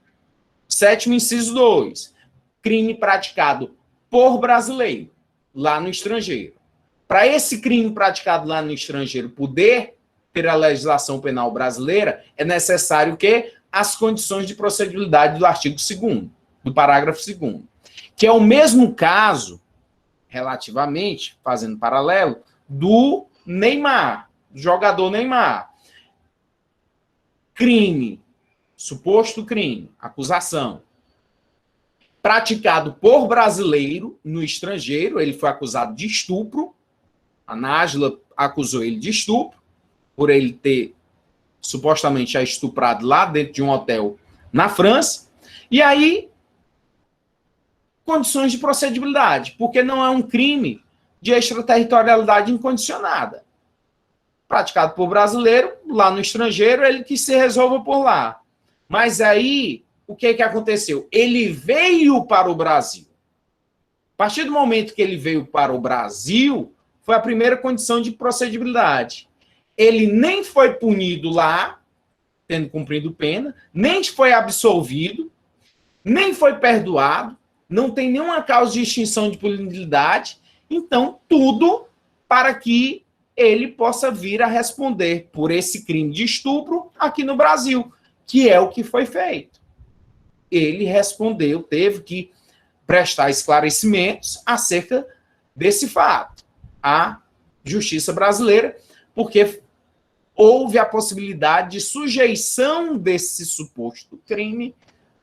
7º, inciso 2. Crime praticado por brasileiro, lá no estrangeiro. Para esse crime praticado lá no estrangeiro poder ter a legislação penal brasileira, é necessário que as condições de procedibilidade do artigo 2º, do parágrafo 2º, que é o mesmo caso, relativamente, fazendo paralelo, do Neymar, do jogador Neymar. Crime, suposto crime, acusação, praticado por brasileiro no estrangeiro, ele foi acusado de estupro, a Nájila acusou ele de estupro, por ele ter supostamente a estuprado lá dentro de um hotel na França, e aí, condições de procedibilidade, porque não é um crime de extraterritorialidade incondicionada. Praticado por brasileiro, lá no estrangeiro, ele que se resolva por lá. Mas aí, o que aconteceu? Ele veio para o Brasil. A partir do momento que ele veio para o Brasil, foi a primeira condição de procedibilidade. Ele nem foi punido lá, tendo cumprido pena, nem foi absolvido, nem foi perdoado, não tem nenhuma causa de extinção de punibilidade, então tudo para que ele possa vir a responder por esse crime de estupro aqui no Brasil, que é o que foi feito. Ele respondeu, teve que prestar esclarecimentos acerca desse fato à justiça brasileira, porque houve a possibilidade de sujeição desse suposto crime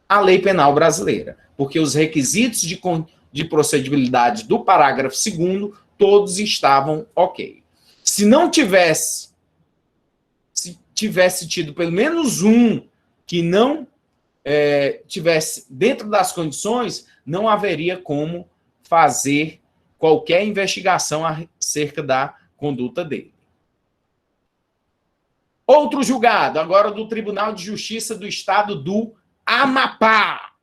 à lei penal brasileira, porque os requisitos de procedibilidade do parágrafo 2º todos estavam ok. Se tivesse tido pelo menos um que não tivesse dentro das condições, não haveria como fazer qualquer investigação acerca da conduta dele. Outro julgado, agora do Tribunal de Justiça do Estado do Amapá.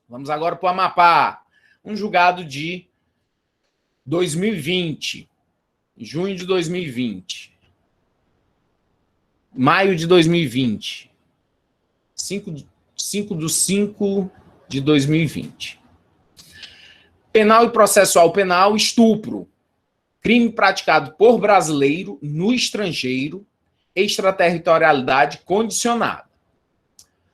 Vamos agora para o Amapá. Um julgado de 2020, junho de 2020, maio de 2020, 5/5/2020. Penal e processual penal, estupro. Crime praticado por brasileiro no estrangeiro, extraterritorialidade condicionada.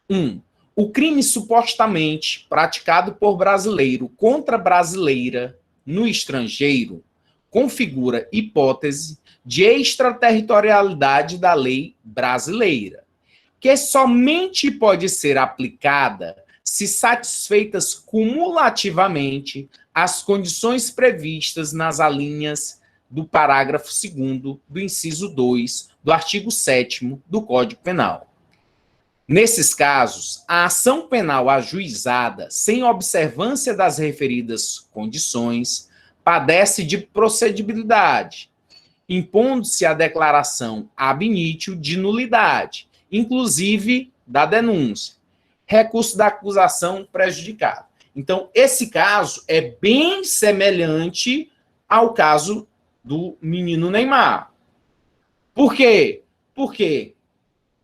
1. O crime supostamente praticado por brasileiro contra brasileira no estrangeiro configura hipótese de extraterritorialidade da lei brasileira, que somente pode ser aplicada se satisfeitas cumulativamente as condições previstas nas alíneas do parágrafo 2º do inciso 2 do artigo 7º do Código Penal. Nesses casos, a ação penal ajuizada sem observância das referidas condições padece de procedibilidade, impondo-se a declaração ab initio de nulidade, inclusive da denúncia, recurso da acusação prejudicada. Então, esse caso é bem semelhante ao caso do menino Neymar. Por quê? Porque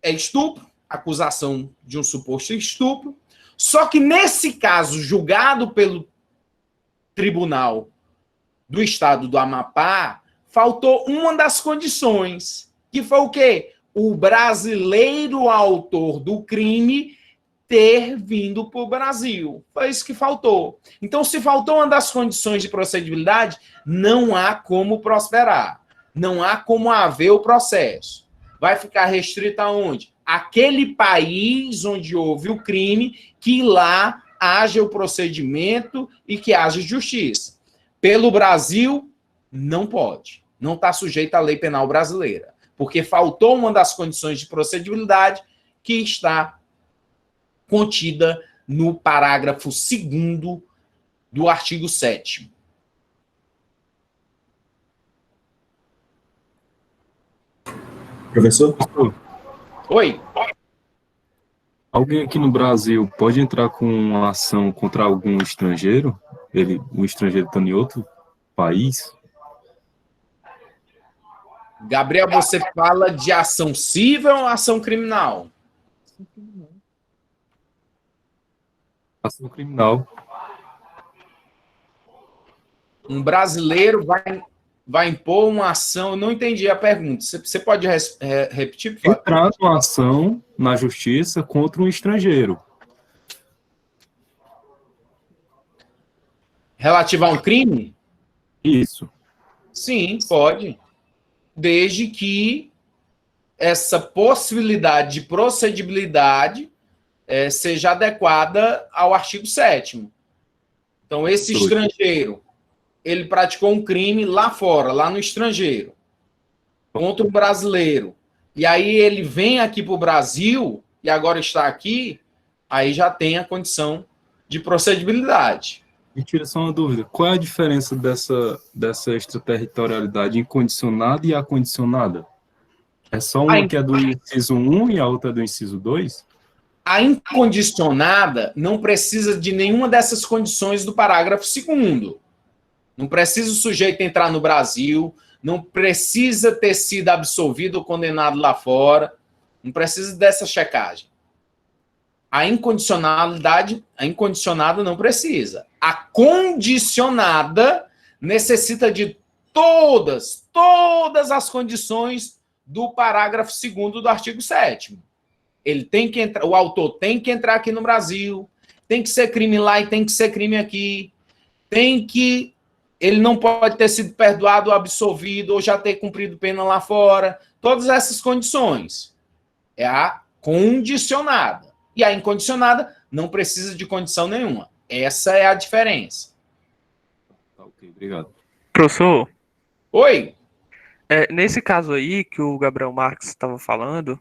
é estupro, acusação de um suposto estupro, só que nesse caso, julgado pelo tribunal do estado do Amapá, faltou uma das condições, que foi o quê? O brasileiro autor do crime ter vindo para o Brasil. Foi isso que faltou. Então, se faltou uma das condições de procedibilidade, não há como prosperar. Não há como haver o processo. Vai ficar restrito aonde? Aquele país onde houve o crime, que lá haja o procedimento e que haja justiça. Pelo Brasil, não pode. Não está sujeito à lei penal brasileira, porque faltou uma das condições de procedibilidade que está contida no parágrafo 2º do artigo 7º.
Professor?
Oi.
Alguém aqui no Brasil pode entrar com uma ação contra algum estrangeiro? O estrangeiro está em outro país?
Gabriel, você fala de ação civil ou ação criminal?
Ação criminal.
Um brasileiro vai impor uma ação... Eu não entendi a pergunta. Você pode repetir, por favor?
Entrar com ação na justiça contra um estrangeiro.
Relativo a um crime?
Isso.
Sim, pode. Desde que essa possibilidade de procedibilidade seja adequada ao artigo 7º. Então, esse estrangeiro, ele praticou um crime lá fora, lá no estrangeiro, contra um brasileiro. E aí ele vem aqui para o Brasil, e agora está aqui, aí já tem a condição de procedibilidade.
Me tira só uma dúvida. Qual é a diferença dessa extraterritorialidade incondicionada e acondicionada? É só uma que é do inciso 1 e a outra é do inciso 2?
A incondicionada não precisa de nenhuma dessas condições do parágrafo 2º. Não precisa o sujeito entrar no Brasil, não precisa ter sido absolvido ou condenado lá fora, não precisa dessa checagem. A incondicionada não precisa. A condicionada necessita de todas as condições do parágrafo 2º do artigo 7º. Ele tem que entrar, o autor tem que entrar aqui no Brasil, tem que ser crime lá e tem que ser crime aqui, ele não pode ter sido perdoado ou absolvido ou já ter cumprido pena lá fora. Todas essas condições. É a condicionada. E a incondicionada não precisa de condição nenhuma. Essa é a diferença.
Ok, obrigado.
Professor?
Oi?
Nesse caso aí que o Gabriel Marques estava falando,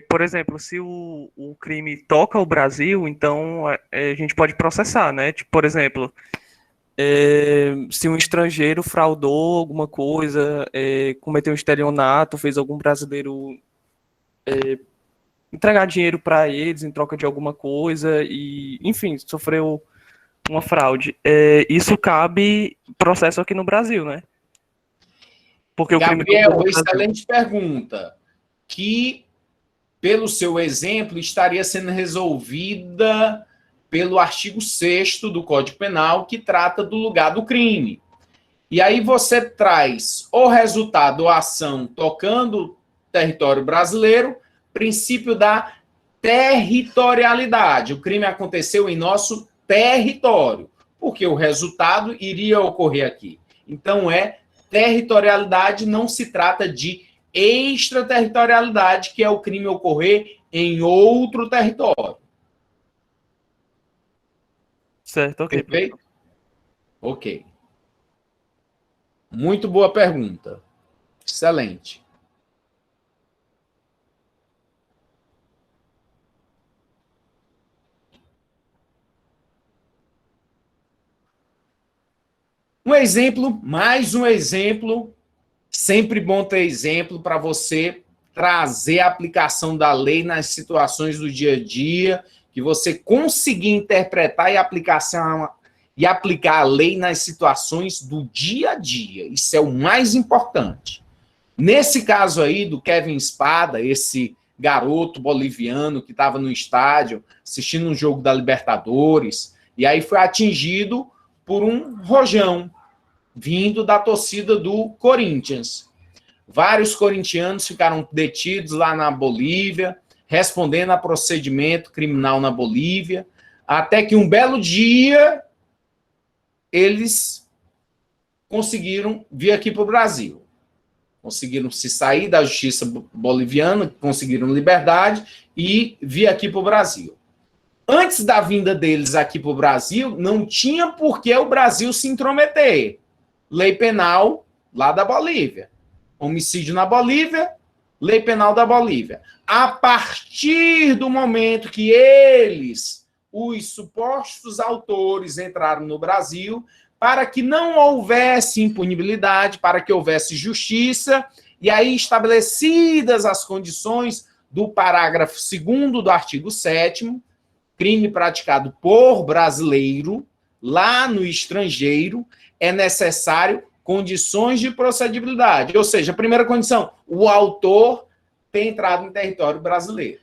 por exemplo, se o crime toca o Brasil, então a gente pode processar, né? Tipo, por exemplo, se um estrangeiro fraudou alguma coisa, cometeu um estelionato, fez algum brasileiro entregar dinheiro para eles em troca de alguma coisa e, enfim, sofreu uma fraude. Isso cabe processo aqui no Brasil, né? Porque
Gabriel, excelente pergunta. Que, pelo seu exemplo, estaria sendo resolvida pelo artigo 6º do Código Penal, que trata do lugar do crime. E aí você traz o resultado ou ação tocando território brasileiro, princípio da territorialidade. O crime aconteceu em nosso território, porque o resultado iria ocorrer aqui. Então, territorialidade, não se trata de extraterritorialidade, que é o crime ocorrer em outro território.
Certo, ok.
Perfeito? Ok. Muito boa pergunta. Excelente. Um exemplo, mais um exemplo. Sempre bom ter exemplo para você trazer a aplicação da lei nas situações do dia a dia, que você conseguir interpretar e aplicar a lei nas situações do dia a dia. Isso é o mais importante. Nesse caso aí do Kevin Spada, esse garoto boliviano que estava no estádio assistindo um jogo da Libertadores, e aí foi atingido por um rojão. vindo da torcida do Corinthians. Vários corintianos ficaram detidos lá na Bolívia, respondendo a procedimento criminal na Bolívia, até que um belo dia eles conseguiram vir aqui para o Brasil. Conseguiram se sair da justiça boliviana, conseguiram liberdade e vir aqui para o Brasil. Antes da vinda deles aqui para o Brasil, não tinha por que o Brasil se intrometer. Lei penal lá da Bolívia. Homicídio na Bolívia, lei penal da Bolívia. A partir do momento que eles, os supostos autores, entraram no Brasil, para que não houvesse impunibilidade, para que houvesse justiça, e aí estabelecidas as condições do parágrafo 2º do artigo 7º, crime praticado por brasileiro, lá no estrangeiro, é necessário condições de procedibilidade. Ou seja, a primeira condição, o autor ter entrado em território brasileiro.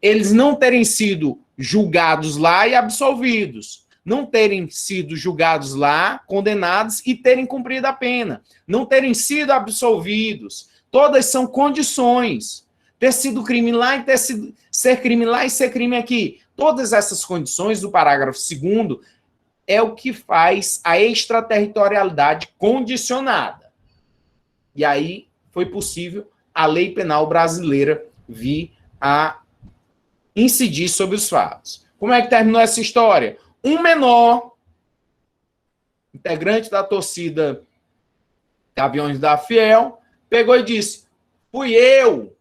Eles não terem sido julgados lá e absolvidos. Não terem sido julgados lá, condenados e terem cumprido a pena. Não terem sido absolvidos. Todas são condições. Ter sido crime lá e ser crime lá e ser crime aqui. Todas essas condições do parágrafo 2º é o que faz a extraterritorialidade condicionada. E aí foi possível a lei penal brasileira vir a incidir sobre os fatos. Como é que terminou essa história? Um menor, integrante da torcida Gaviões da Fiel, pegou e disse: fui eu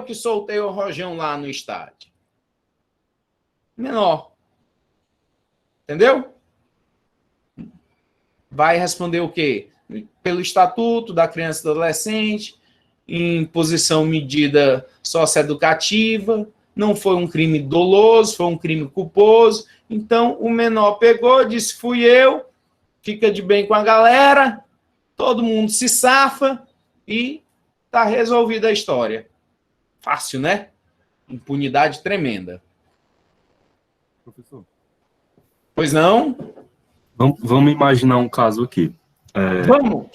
que soltei o rojão lá no estádio. Menor. Entendeu? Vai responder o quê? Pelo Estatuto da Criança e do Adolescente, em posição medida socioeducativa, não foi um crime doloso, foi um crime culposo. Então, o menor pegou, disse, fui eu, fica de bem com a galera, todo mundo se safa e tá resolvida a história. Fácil, né? Impunidade tremenda.
Professor.
Pois não?
Vamos imaginar um caso aqui.
Vamos!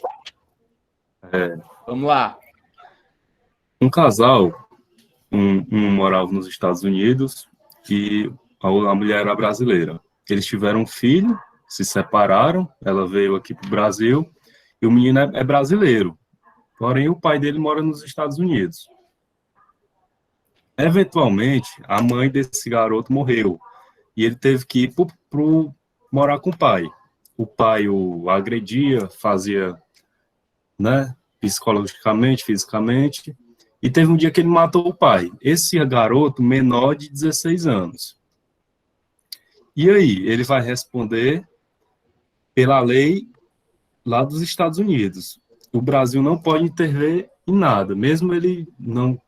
Vamos lá.
Um casal, um morava nos Estados Unidos e a mulher era brasileira. Eles tiveram um filho, se separaram, ela veio aqui para o Brasil e o menino é brasileiro. Porém, o pai dele mora nos Estados Unidos. Eventualmente, a mãe desse garoto morreu e ele teve que ir morar com o pai. O pai o agredia, fazia, né, psicologicamente, fisicamente, e teve um dia que ele matou o pai. Esse garoto menor de 16 anos. E aí, ele vai responder pela lei lá dos Estados Unidos. O Brasil não pode intervir em nada, mesmo ele não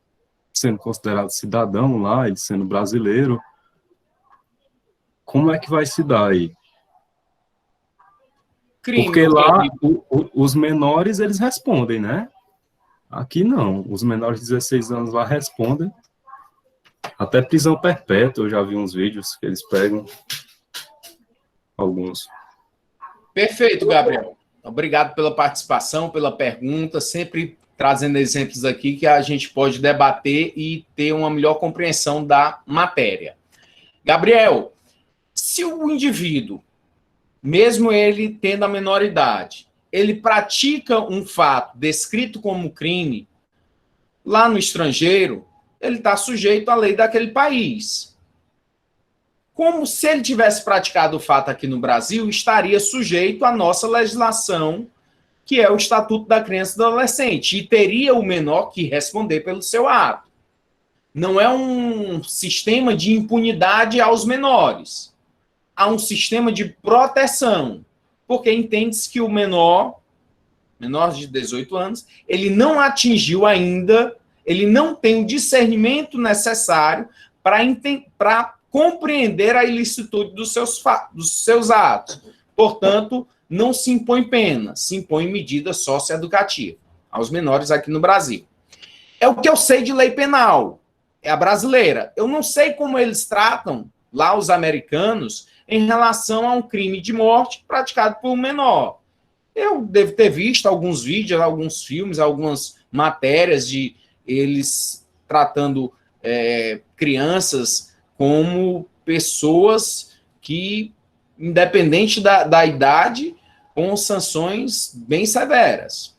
sendo considerado cidadão lá, ele sendo brasileiro. Como é que vai se dar aí? Porque lá, os menores, eles respondem, né? Aqui não. Os menores de 16 anos lá respondem. Até prisão perpétua, eu já vi uns vídeos que eles pegam. Alguns.
Perfeito, Gabriel. Obrigado pela participação, pela pergunta, sempre trazendo exemplos aqui que a gente pode debater e ter uma melhor compreensão da matéria. Gabriel, se o indivíduo, mesmo ele tendo a menor idade, ele pratica um fato descrito como crime lá no estrangeiro, ele está sujeito à lei daquele país. Como se ele tivesse praticado o fato aqui no Brasil, estaria sujeito à nossa legislação, que é o Estatuto da Criança e do Adolescente, e teria o menor que responder pelo seu ato. Não é um sistema de impunidade aos menores. Há um sistema de proteção, porque entende-se que o menor de 18 anos, ele não atingiu ainda, ele não tem o discernimento necessário para compreender a ilicitude dos seus atos. Portanto, não se impõe pena, se impõe medida socioeducativa aos menores aqui no Brasil. É o que eu sei de lei penal, é a brasileira. Eu não sei como eles tratam, lá os americanos, em relação a um crime de morte praticado por um menor. Eu devo ter visto alguns vídeos, alguns filmes, algumas matérias de eles tratando crianças como pessoas que, independente da idade, com sanções bem severas.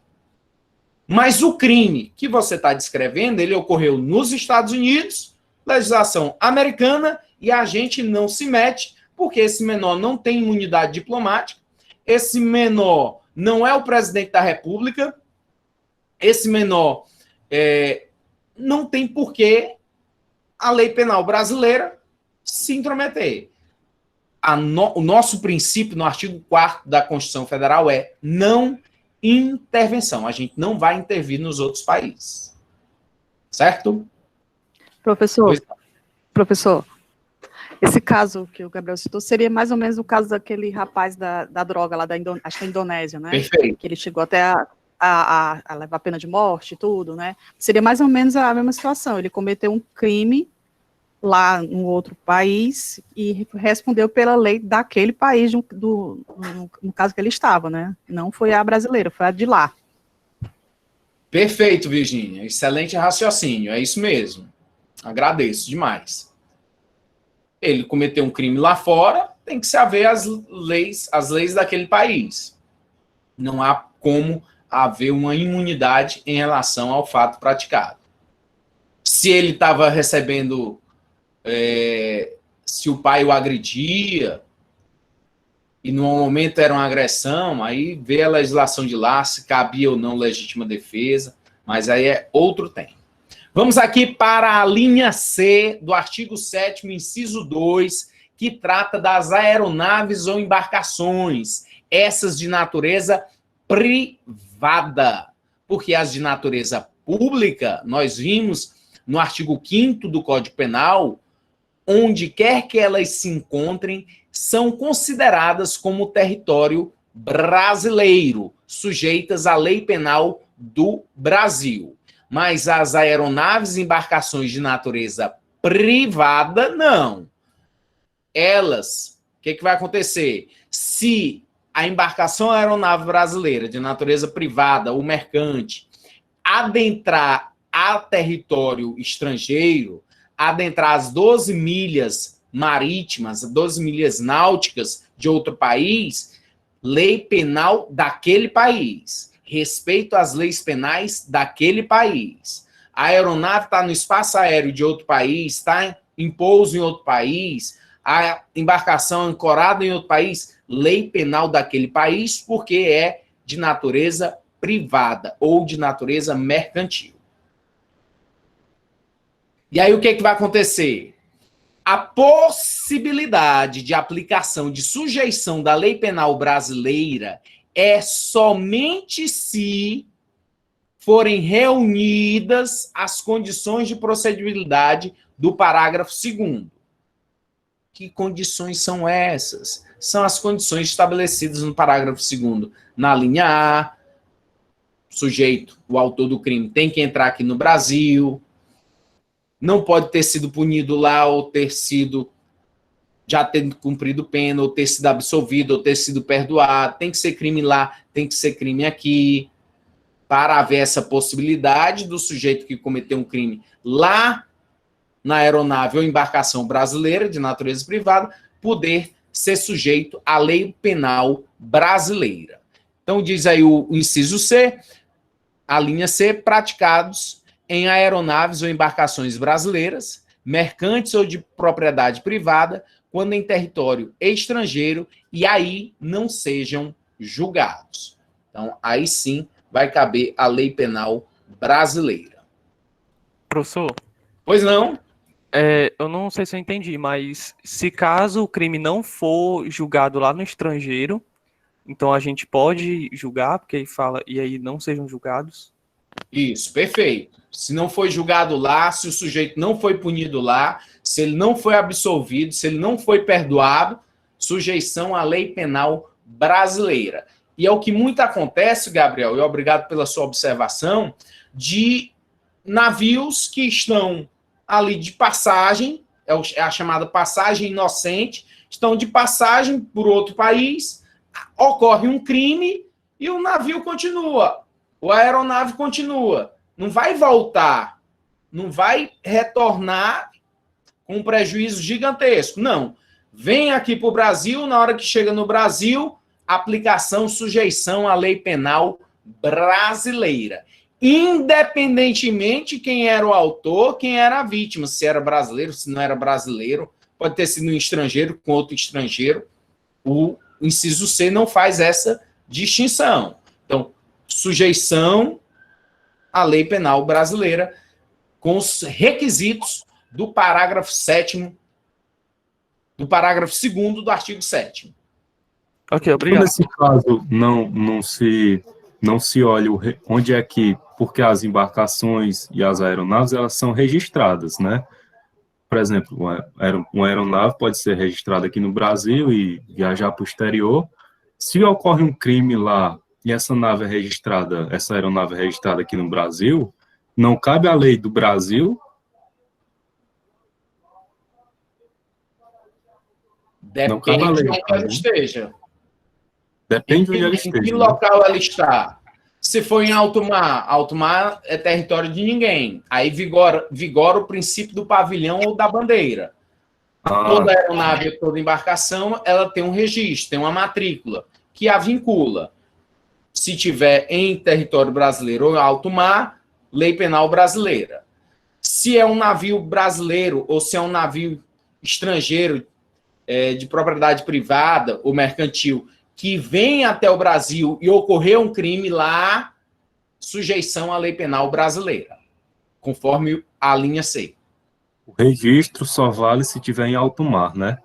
Mas o crime que você está descrevendo, ele ocorreu nos Estados Unidos, legislação americana, e a gente não se mete, porque esse menor não tem imunidade diplomática, esse menor não é o presidente da República, esse menor não tem porquê a lei penal brasileira se intrometer. O nosso princípio no artigo 4º da Constituição Federal é não intervenção. A gente não vai intervir nos outros países. Certo?
Professor, esse caso que o Gabriel citou seria mais ou menos o caso daquele rapaz da droga lá acho que da Indonésia, né?
Perfeito.
Que ele chegou até a levar pena de morte e tudo, né? Seria mais ou menos a mesma situação. Ele cometeu um crime lá em outro país e respondeu pela lei daquele país, no caso que ele estava, né? Não foi a brasileira, foi a de lá.
Perfeito, Virgínia. Excelente raciocínio. É isso mesmo. Agradeço demais. Ele cometeu um crime lá fora, tem que se haver as leis daquele país. Não há como haver uma imunidade em relação ao fato praticado. Se ele estava recebendo, se o pai o agredia, e no momento era uma agressão, aí vê a legislação de lá, se cabia ou não legítima defesa, mas aí é outro tema. Vamos aqui para a linha C do artigo 7º, inciso 2, que trata das aeronaves ou embarcações, essas de natureza privada, porque as de natureza pública, nós vimos no artigo 5º do Código Penal, onde quer que elas se encontrem, são consideradas como território brasileiro, sujeitas à lei penal do Brasil. Mas as aeronaves e embarcações de natureza privada, não. Elas, o que vai acontecer? Se a embarcação aeronave brasileira de natureza privada ou mercante adentrar a território estrangeiro, adentrar as 12 milhas marítimas, 12 milhas náuticas de outro país, lei penal daquele país. Respeito às leis penais daquele país. A aeronave está no espaço aéreo de outro país, está em pouso em outro país, a embarcação ancorada em outro país, lei penal daquele país, porque é de natureza privada ou de natureza mercantil. E aí o que vai acontecer? A possibilidade de aplicação de sujeição da lei penal brasileira é somente se forem reunidas as condições de procedibilidade do parágrafo 2º. Que condições são essas? São as condições estabelecidas no parágrafo 2º. Na linha A, sujeito, o autor do crime, tem que entrar aqui no Brasil, não pode ter sido punido lá ou ter sido já ter cumprido pena, ou ter sido absolvido, ou ter sido perdoado. Tem que ser crime lá, tem que ser crime aqui, para haver essa possibilidade do sujeito que cometeu um crime lá na aeronave ou embarcação brasileira de natureza privada poder ser sujeito à lei penal brasileira. Então, diz aí o inciso C, a linha C, praticados em aeronaves ou embarcações brasileiras, mercantes ou de propriedade privada, quando em território estrangeiro, e aí não sejam julgados. Então, aí sim vai caber a lei penal brasileira.
Professor?
Pois não?
Eu não sei se eu entendi, mas se caso o crime não for julgado lá no estrangeiro, então a gente pode julgar, porque aí fala, e aí não sejam julgados?
Isso, perfeito. Se não foi julgado lá, se o sujeito não foi punido lá, se ele não foi absolvido, se ele não foi perdoado, sujeição à lei penal brasileira. E é o que muito acontece, Gabriel, e obrigado pela sua observação, de navios que estão ali de passagem, é a chamada passagem inocente, estão de passagem por outro país, ocorre um crime e o navio continua, a aeronave continua. Não vai voltar, não vai retornar com um prejuízo gigantesco. Não. Vem aqui para o Brasil, na hora que chega no Brasil, aplicação, sujeição à lei penal brasileira. Independentemente quem era o autor, quem era a vítima, se era brasileiro, se não era brasileiro, pode ter sido um estrangeiro com outro estrangeiro. O inciso C não faz essa distinção. Então, sujeição à lei penal brasileira com os requisitos do parágrafo 7º, do parágrafo 2º do artigo 7º.
Ok, obrigado.
Nesse caso, não se olha onde é que, porque as embarcações e as aeronaves, elas são registradas, né? Por exemplo, uma aeronave pode ser registrada aqui no Brasil e viajar para o exterior. Se ocorre um crime lá e essa aeronave é registrada aqui no Brasil, não cabe à lei do Brasil? Não cabe à lei.
Depende de onde ela esteja.
Depende de onde ela
Em
esteja.
que
né?
local ela está? Se for em alto mar é território de ninguém. Aí vigora o princípio do pavilhão ou da bandeira. Toda aeronave, toda embarcação, ela tem um registro, tem uma matrícula que a vincula. Se tiver em território brasileiro ou em alto mar, lei penal brasileira. Se é um navio brasileiro ou se é um navio estrangeiro de propriedade privada ou mercantil que vem até o Brasil e ocorreu um crime lá, sujeição à lei penal brasileira, conforme a linha C.
O registro só vale se tiver em alto mar, né?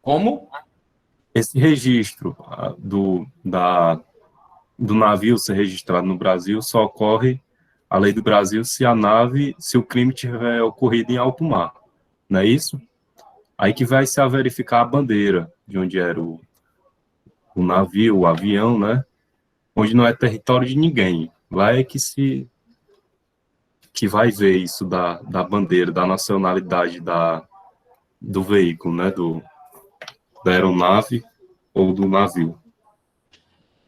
Como?
Esse registro do navio ser registrado no Brasil só ocorre, a lei do Brasil, se o crime tiver ocorrido em alto mar, não é isso? Aí que vai se verificar a bandeira de onde era o navio, o avião, né? Onde não é território de ninguém. Lá é que vai ver isso da bandeira, da nacionalidade do veículo, né? Da aeronave ou do navio,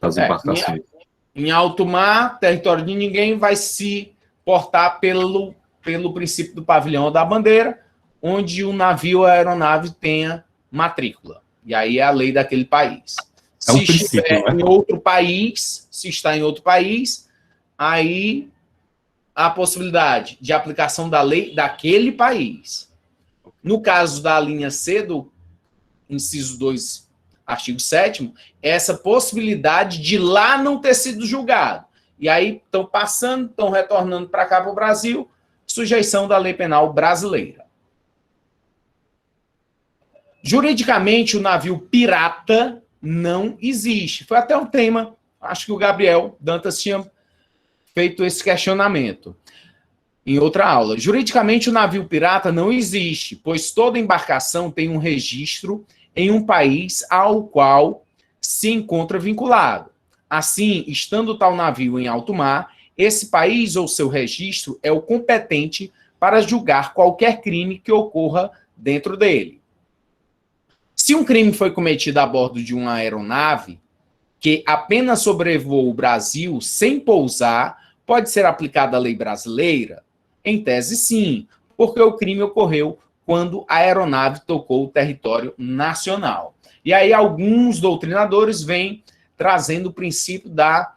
das embarcações.
Em alto mar, território de ninguém, vai se portar pelo princípio do pavilhão ou da bandeira, onde o navio ou a aeronave tenha matrícula. E aí é a lei daquele país.
É um
Se
princípio,
estiver
né?
em outro país, se está em outro país, aí há a possibilidade de aplicação da lei daquele país. No caso da linha C, do inciso 2, artigo 7º, essa possibilidade de lá não ter sido julgado. E aí estão passando, estão retornando para cá, para o Brasil, sujeição da lei penal brasileira. Juridicamente, o navio pirata não existe. Foi até um tema, acho que o Gabriel Dantas tinha feito esse questionamento em outra aula. Juridicamente, o navio pirata não existe, pois toda embarcação tem um registro em um país ao qual se encontra vinculado. Assim, estando tal navio em alto mar, esse país ou seu registro é o competente para julgar qualquer crime que ocorra dentro dele. Se um crime foi cometido a bordo de uma aeronave que apenas sobrevoou o Brasil sem pousar, pode ser aplicada a lei brasileira? Em tese, sim, porque o crime ocorreu quando a aeronave tocou o território nacional. E aí alguns doutrinadores vêm trazendo o princípio da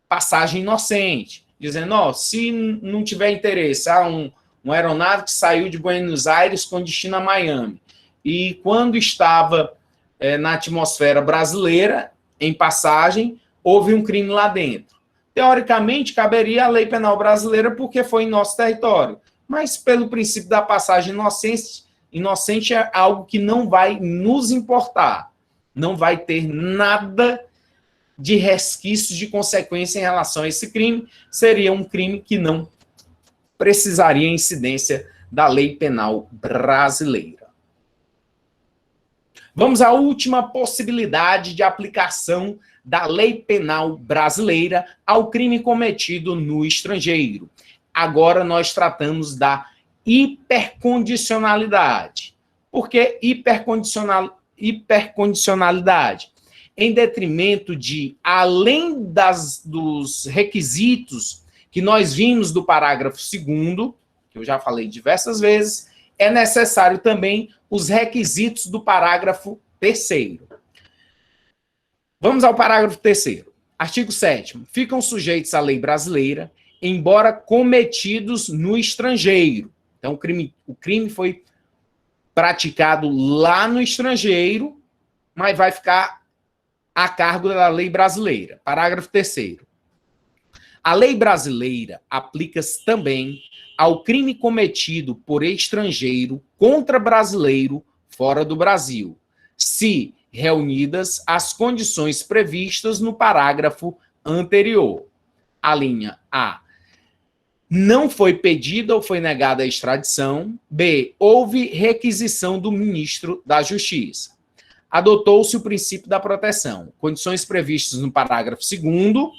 passagem inocente, dizendo, se não tiver interesse, uma aeronave que saiu de Buenos Aires com destino a Miami, e quando estava na atmosfera brasileira, em passagem, houve um crime lá dentro. Teoricamente, caberia a lei penal brasileira porque foi em nosso território, mas pelo princípio da passagem inocente é algo que não vai nos importar, não vai ter nada de resquícios de consequência em relação a esse crime, seria um crime que não precisaria incidência da lei penal brasileira. Vamos à última possibilidade de aplicação da lei penal brasileira ao crime cometido no estrangeiro. Agora nós tratamos da hipercondicionalidade. Por que hipercondicionalidade? Em detrimento de, além dos requisitos que nós vimos do parágrafo 2º, que eu já falei diversas vezes, é necessário também os requisitos do parágrafo 3º. Vamos ao parágrafo 3º. Artigo 7º. Ficam sujeitos à lei brasileira, embora cometidos no estrangeiro. Então, o crime foi praticado lá no estrangeiro, mas vai ficar a cargo da lei brasileira. Parágrafo 3º. A lei brasileira aplica-se também ao crime cometido por estrangeiro contra brasileiro fora do Brasil, se reunidas as condições previstas no parágrafo anterior. A linha A. Não foi pedida ou foi negada a extradição. B. Houve requisição do ministro da Justiça. Adotou-se o princípio da proteção. Condições previstas no parágrafo 2º.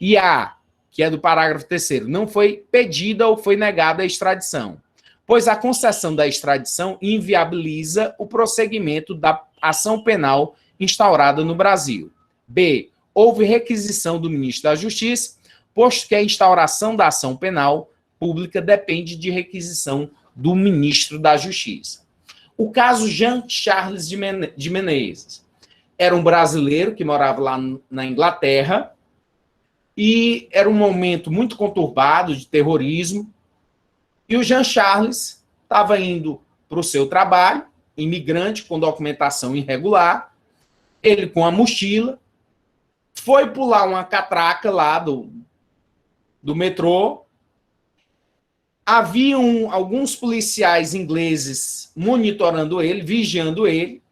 E A, que é do parágrafo 3º, não foi pedida ou foi negada a extradição, pois a concessão da extradição inviabiliza o prosseguimento da ação penal instaurada no Brasil. B. Houve requisição do ministro da Justiça, posto que a instauração da ação penal pública depende de requisição do ministro da Justiça. O caso Jean Charles de Menezes era um brasileiro que morava lá na Inglaterra e era um momento muito conturbado de terrorismo, e o Jean Charles estava indo para o seu trabalho, imigrante com documentação irregular, ele com a mochila, foi pular uma catraca lá do metrô. Haviam alguns policiais ingleses monitorando ele, vigiando ele,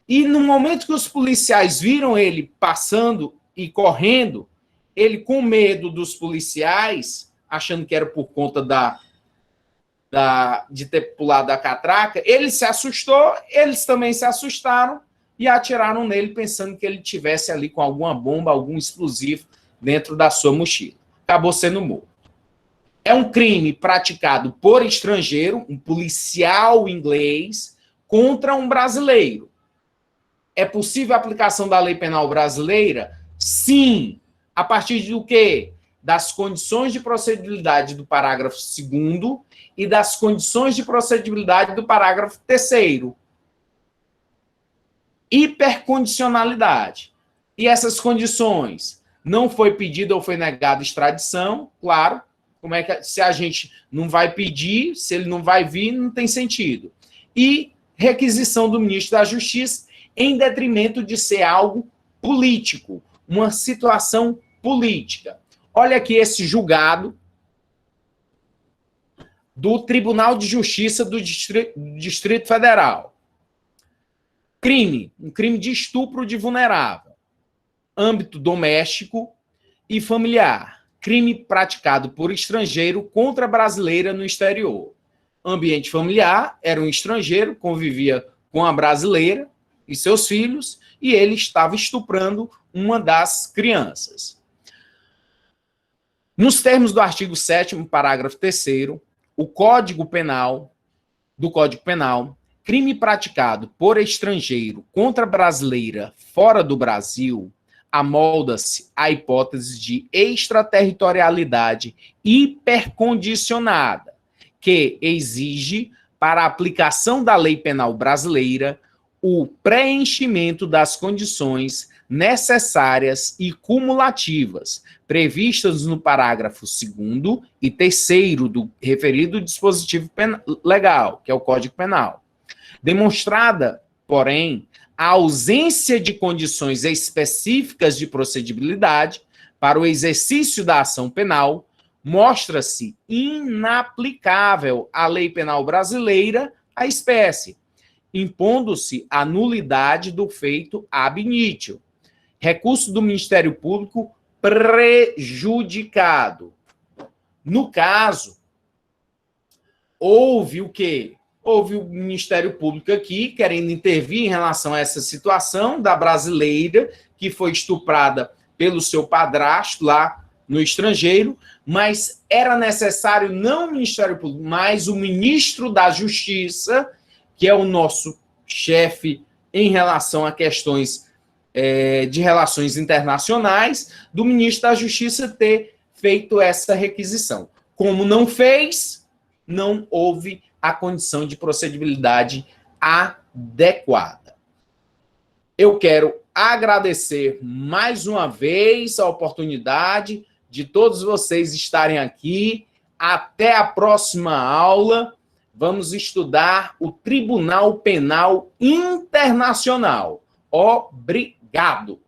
e no momento que os policiais viram ele passando e correndo, ele, com medo dos policiais, achando que era por conta de ter pulado a catraca, ele se assustou, eles também se assustaram e atiraram nele, pensando que ele tivesse ali com alguma bomba, algum explosivo dentro da sua mochila. Acabou sendo morto. É um crime praticado por estrangeiro, um policial inglês, contra um brasileiro. É possível a aplicação da lei penal brasileira? Sim. A partir do quê? Das condições de procedibilidade do parágrafo 2º e das condições de procedibilidade do parágrafo 3º. Hipercondicionalidade. E essas condições? Não foi pedida ou foi negada extradição, claro. Como é que, se a gente não vai pedir, se ele não vai vir, não tem sentido. E requisição do ministro da Justiça em detrimento de ser algo político, uma situação política. Olha aqui esse julgado do Tribunal de Justiça do Distrito Federal. Crime, um crime de estupro de vulnerável, âmbito doméstico e familiar. Crime praticado por estrangeiro contra brasileira no exterior. Ambiente familiar, era um estrangeiro, convivia com a brasileira e seus filhos, e ele estava estuprando uma das crianças. Nos termos do artigo 7º, parágrafo 3º, do Código Penal, crime praticado por estrangeiro contra brasileira fora do Brasil amolda-se à hipótese de extraterritorialidade hipercondicionada, que exige, para a aplicação da lei penal brasileira, o preenchimento das condições necessárias e cumulativas previstas no parágrafo 2º e 3º do referido dispositivo legal, que é o Código Penal. Demonstrada, porém, a ausência de condições específicas de procedibilidade para o exercício da ação penal, mostra-se inaplicável a lei penal brasileira à espécie, impondo-se a nulidade do feito ab initio. Recurso do Ministério Público prejudicado. No caso, houve o quê? Houve o Ministério Público aqui querendo intervir em relação a essa situação da brasileira que foi estuprada pelo seu padrasto lá no estrangeiro, mas era necessário não o Ministério Público, mas o ministro da Justiça que é o nosso chefe em relação a questões de relações internacionais, do ministro da Justiça ter feito essa requisição. Como não fez, não houve a condição de procedibilidade adequada. Eu quero agradecer mais uma vez a oportunidade de todos vocês estarem aqui. Até a próxima aula. Vamos estudar o Tribunal Penal Internacional. Obrigado.